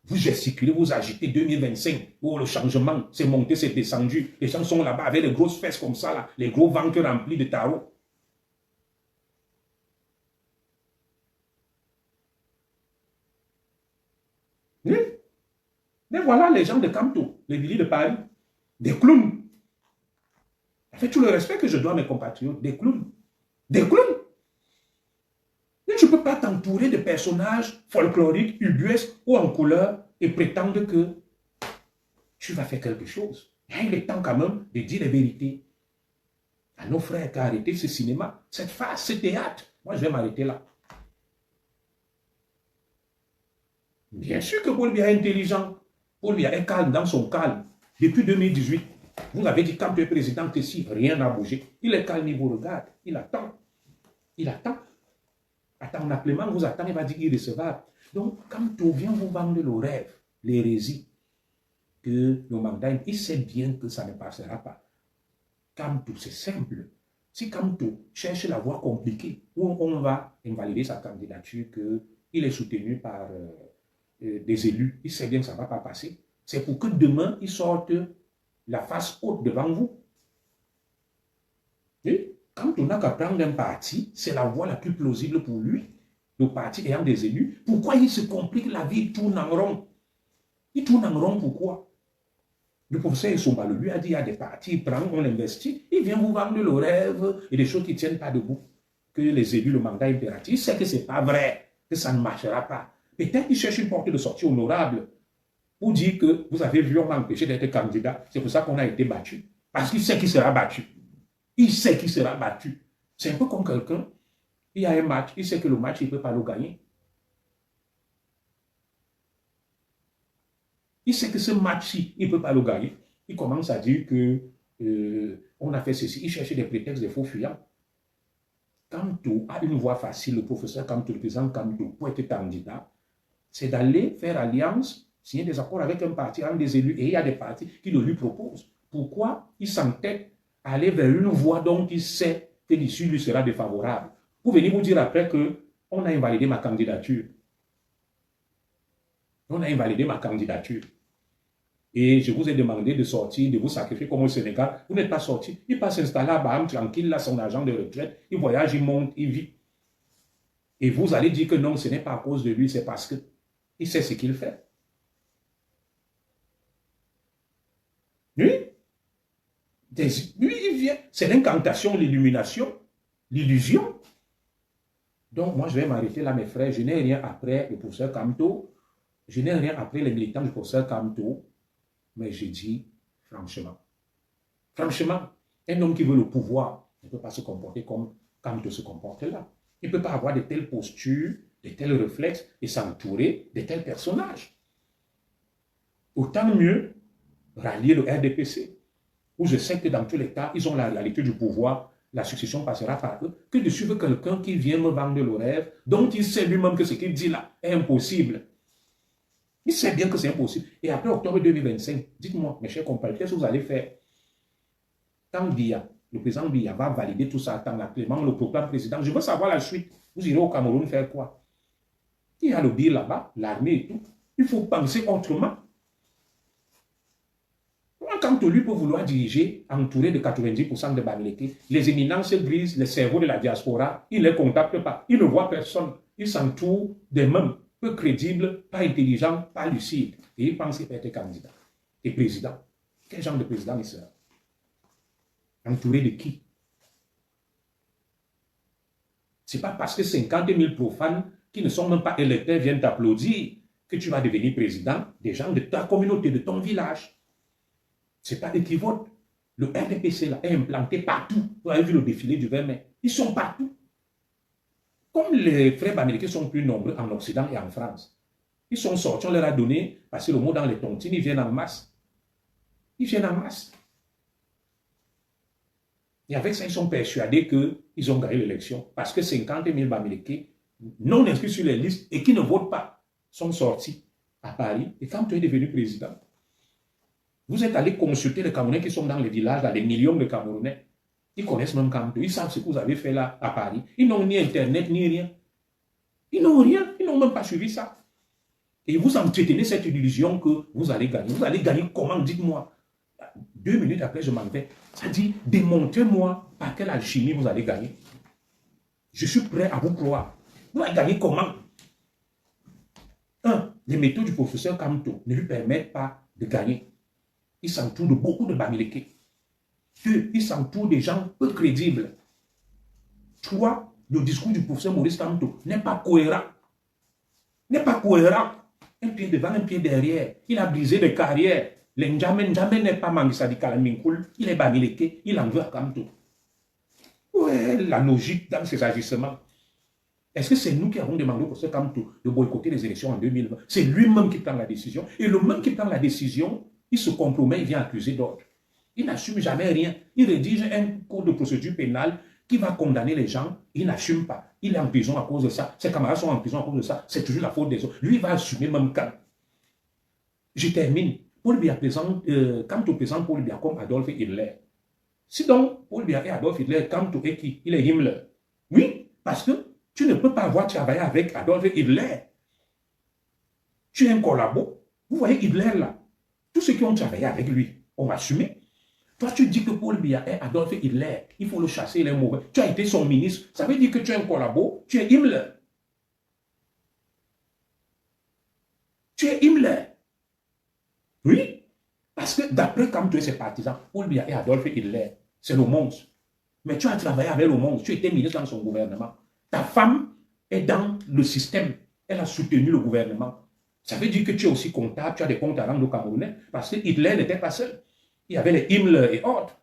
Vous gesticulez, vous agitez 2025. Oh, le changement, c'est monté, c'est descendu. Les gens sont là-bas avec les grosses fesses comme ça, là, les gros ventres remplis de tarots. Oui. Mais voilà les gens de Camto, les villes de Paris, des clowns. Avec tout le respect que je dois à mes compatriotes, des clowns. Des clowns. Mais tu ne peux pas t'entourer de personnages folkloriques, ubuesques ou en couleur et prétendre que tu vas faire quelque chose. Il est temps quand même de dire la vérité à nos frères qui ont arrêté ce cinéma, cette farce, ce théâtre. Moi, je vais m'arrêter là. Bien sûr que Paul Biya est intelligent. Paul Biya est calme dans son calme. Depuis 2018, vous avez dit quand tu es président ici, rien n'a bougé. Il est calme, il vous regarde, il attend. Il attend. Attends, Clément vous attend, il va dire irrecevable. Donc, quand on vient vous vendre le rêve, l'hérésie, que le mandat, il sait bien que ça ne passera pas. Kamto, c'est simple. Si Kamto cherche la voie compliquée, où on va invalider sa candidature, qu'il est soutenu par des élus, il sait bien que ça ne va pas passer. C'est pour que demain, il sorte la face haute devant vous. Et quand on n'a qu'à prendre un parti, c'est la voie la plus plausible pour lui, le parti ayant des élus. Pourquoi il se complique la vie, il tourne en rond? Il tourne en rond, pourquoi? Le professeur Essombalo lui a dit, il y a des partis, il prend, on l'investit, il vient vous vendre le rêve et des choses qui ne tiennent pas debout. Que les élus, le mandat impératif, il sait que ce n'est pas vrai, que ça ne marchera pas. Peut-être qu'il cherche une porte de sortie honorable pour dire que vous avez vu, on m'a empêché d'être candidat, c'est pour ça qu'on a été battu. Parce qu'il sait qu'il sera battu. Il sait qu'il sera battu. C'est un peu comme quelqu'un, il y a un match, il sait que le match, il ne peut pas le gagner. Il sait que ce match-ci, il ne peut pas le gagner. Il commence à dire que on a fait ceci. Il cherche des prétextes, des faux fuyants. Kamto a une voie facile, le professeur Kamto, le président Kamto, pour être candidat, c'est d'aller faire alliance, signer des accords avec un parti, avec des élus, et il y a des partis qui le lui proposent. Pourquoi il s'entête à aller vers une voie dont il sait que l'issue lui sera défavorable? Vous venez vous dire après qu'on a invalidé ma candidature. On a invalidé ma candidature. Et je vous ai demandé de sortir, de vous sacrifier comme au Sénégal. Vous n'êtes pas sorti. Il passe s'installer à Baham tranquille, là, son agent de retraite. Il voyage, il monte, il vit. Et vous allez dire que non, ce n'est pas à cause de lui, c'est parce qu'il sait ce qu'il fait. Lui, il vient. C'est l'incantation, l'illumination, l'illusion. Donc, moi, je vais m'arrêter là, mes frères. Je n'ai rien après le professeur Kamto. Je n'ai rien après les militants du professeur Kamto. Mais je dis, franchement, un homme qui veut le pouvoir ne peut pas se comporter comme Kamto se comporte là. Il ne peut pas avoir de telles postures, de tels réflexes et s'entourer de tels personnages. Autant mieux rallier le RDPC, où je sais que dans tous les cas, ils ont la réalité du pouvoir, la succession passera par eux, que de suivre quelqu'un qui vient me vendre le rêve, dont il sait lui-même que ce qu'il dit là est impossible. Il sait bien que c'est impossible. Et après octobre 2025, dites-moi, mes chers compatriotes, qu'est-ce que vous allez faire? Quand Biya, le président Biya va valider tout ça, quand Clément le proclame président, je veux savoir la suite. Vous irez au Cameroun faire quoi? Il y a le BIR là-bas, l'armée et tout. Il faut penser autrement. Quand lui peut vouloir diriger, entouré de 90% de Bamileke, les éminences grises, les cerveaux de la diaspora, il ne les contacte pas. Il ne voit personne. Il s'entoure des mêmes. Peu crédible, pas intelligent, pas lucide. Et il pense qu'il peut être candidat et président. Quel genre de président il sera? Entouré de qui? Ce n'est pas parce que 50 000 profanes qui ne sont même pas électeurs viennent t'applaudir que tu vas devenir président des gens de ta communauté, de ton village. Ce n'est pas équivoque. Le RDPC là, est implanté partout. Vous avez vu le défilé du 20 mai. Ils sont partout. Comme les frères américains sont plus nombreux en Occident et en France, ils sont sortis, on leur a donné, parce que le mot dans les tontines, ils viennent en masse. Ils viennent en masse. Et avec ça, ils sont persuadés qu'ils ont gagné l'élection parce que 50 000 Bamileke non inscrits sur les listes et qui ne votent pas sont sortis à Paris. Et quand tu es devenu président, vous êtes allé consulter les Camerounais qui sont dans les villages, là, des millions de Camerounais. Ils connaissent même Kamto, ils savent ce que vous avez fait là à Paris. Ils n'ont ni Internet, ni rien. Ils n'ont rien, ils n'ont même pas suivi ça. Et vous entretenez cette illusion que vous allez gagner. Vous allez gagner comment? Dites-moi. 2 minutes après, je m'en vais. Ça dit, démontrez-moi par quelle alchimie vous allez gagner. Je suis prêt à vous croire. Vous allez gagner comment? Les méthodes du professeur Kamto ne lui permettent pas de gagner. Il s'entoure de beaucoup de Bamileke. 2, il s'entoure des gens peu crédibles. 3, le discours du professeur Maurice Kamto n'est pas cohérent. N'est pas cohérent. Un pied devant, un pied derrière. Il a brisé des carrières. Le N'Djamé n'est pas Mangisadi Kalaminkoul. Il est Bamileke. Il en veut à Kamto. Où est la logique dans ses agissements? Est-ce que c'est nous qui avons demandé au professeur Kamto de boycotter les élections en 2020? C'est lui-même qui prend la décision. Et le même qui prend la décision, il se compromet, il vient accuser d'autres. Il n'assume jamais rien. Il rédige un code de procédure pénale qui va condamner les gens. Il n'assume pas. Il est en prison à cause de ça. Ses camarades sont en prison à cause de ça. C'est toujours la faute des autres. Lui, il va assumer même quand. Je termine. Paul Biya présente, Kamto présente Paul Biya comme Adolf Hitler. Si donc Paul Biya est Adolf Hitler, Kamto est qui? Il est Himmler. Oui, parce que tu ne peux pas avoir travaillé avec Adolf Hitler. Tu es un collabo. Vous voyez Hitler là. Tous ceux qui ont travaillé avec lui ont assumé. Toi, tu dis que Paul Biya est Adolf Hitler. Il faut le chasser, il est mauvais. Tu as été son ministre. Ça veut dire que tu es un collabo. Tu es Himmler. Tu es Himmler. Oui. Parce que d'après Kamto et ses partisans, Paul Biya est Adolf Hitler. C'est le monstre. Mais tu as travaillé avec le monstre. Tu étais ministre dans son gouvernement. Ta femme est dans le système. Elle a soutenu le gouvernement. Ça veut dire que tu es aussi comptable. Tu as des comptes à rendre au Camerounais. Parce que Hitler n'était pas seul. Il y avait les Himmler et autres.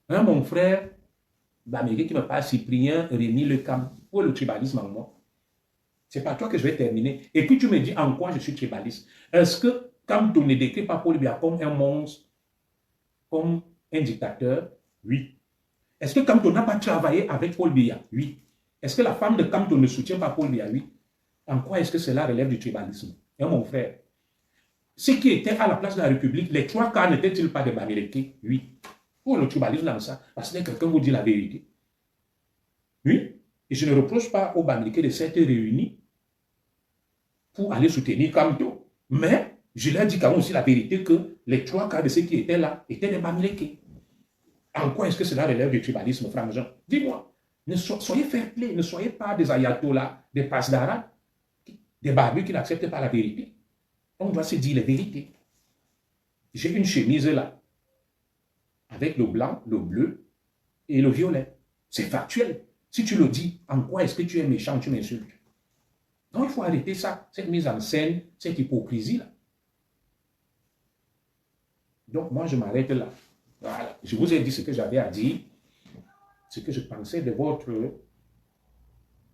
Mon frère, Bamileke qui me parle, Cyprien Rémi Lecam, pour le tribalisme en moi. C'est par toi que je vais terminer. Et puis tu me dis en quoi je suis tribaliste. Est-ce que Kamto ne décrit pas Paul Biya comme un monstre, comme un dictateur? Oui. Est-ce que Kamto n'a pas travaillé avec Paul Biya? Oui. Est-ce que la femme de Kamto ne soutient pas Paul Biya? Oui. En quoi est-ce que cela relève du tribalisme? Et mon frère, ceux qui étaient à la place de la République, les 3 quarts n'étaient-ils pas des Bamileke? Oui. Pour le tribalisme dans ça, parce que quelqu'un vous dit la vérité. Oui. Et je ne reproche pas aux Bamileke de s'être réunis pour aller soutenir Kamto. Mais je leur dis quand même aussi la vérité que les 3 quarts de ceux qui étaient là étaient des Bamileke. En quoi est-ce que cela relève du tribalisme, frère Jean? Dis-moi. Soyez fair play, ne soyez pas des ayatollahs, des pasdaras, des barbus qui n'acceptent pas la vérité. On doit se dire les vérités. J'ai une chemise là, avec le blanc, le bleu et le violet. C'est factuel. Si tu le dis, en quoi est-ce que tu es méchant, tu m'insultes? Donc il faut arrêter ça, cette mise en scène, cette hypocrisie-là. Donc moi je m'arrête là. Voilà. Je vous ai dit ce que j'avais à dire, ce que je pensais de votre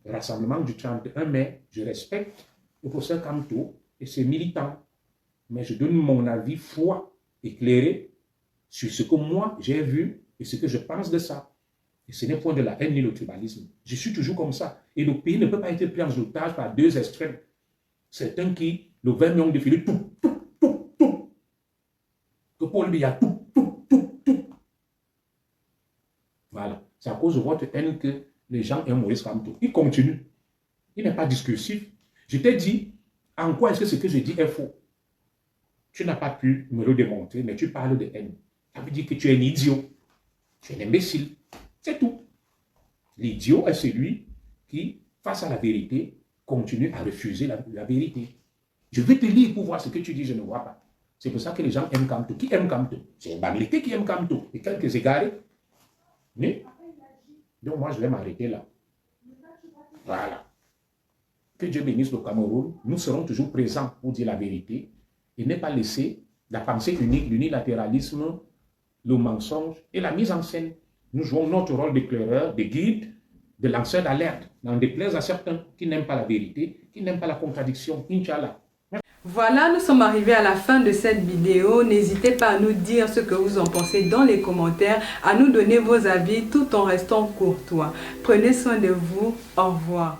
rassemblement du 31 mai. Je respecte le professeur Kamto et ses militants, mais je donne mon avis froid, éclairé, sur ce que moi j'ai vu et ce que je pense de ça. Et ce n'est point de la haine ni le tribalisme. Je suis toujours comme ça. Et le pays ne peut pas être pris en otage par 2 extrêmes. Certains qui, le 20 millions de filets, tout. Que Paul Biya, tout. Voilà. C'est à cause de votre haine que les gens aiment Maurice Kamto. Il continue. Il n'est pas discursif. Je t'ai dit, en quoi est-ce que ce que je dis est faux? Tu n'as pas pu me le démontrer, mais tu parles de haine. Ça veut dire que tu es un idiot. Tu es un imbécile. C'est tout. L'idiot est celui qui, face à la vérité, continue à refuser la vérité. Je vais te lire pour voir ce que tu dis, je ne vois pas. C'est pour ça que les gens aiment Kamto. Qui aime Kamto? C'est un Bamileke qui aime Kamto. Et quelques égarés. Mais, donc moi, je vais m'arrêter là. Voilà. Que Dieu bénisse le Cameroun. Nous serons toujours présents pour dire la vérité et ne pas laisser la pensée unique, l'unilatéralisme, le mensonge et la mise en scène. Nous jouons notre rôle d'éclaireur, de guide, de lanceur d'alerte, n'en déplaise à certains qui n'aiment pas la vérité, qui n'aiment pas la contradiction. Inch'Allah. Voilà, nous sommes arrivés à la fin de cette vidéo. N'hésitez pas à nous dire ce que vous en pensez dans les commentaires, à nous donner vos avis tout en restant courtois. Prenez soin de vous. Au revoir.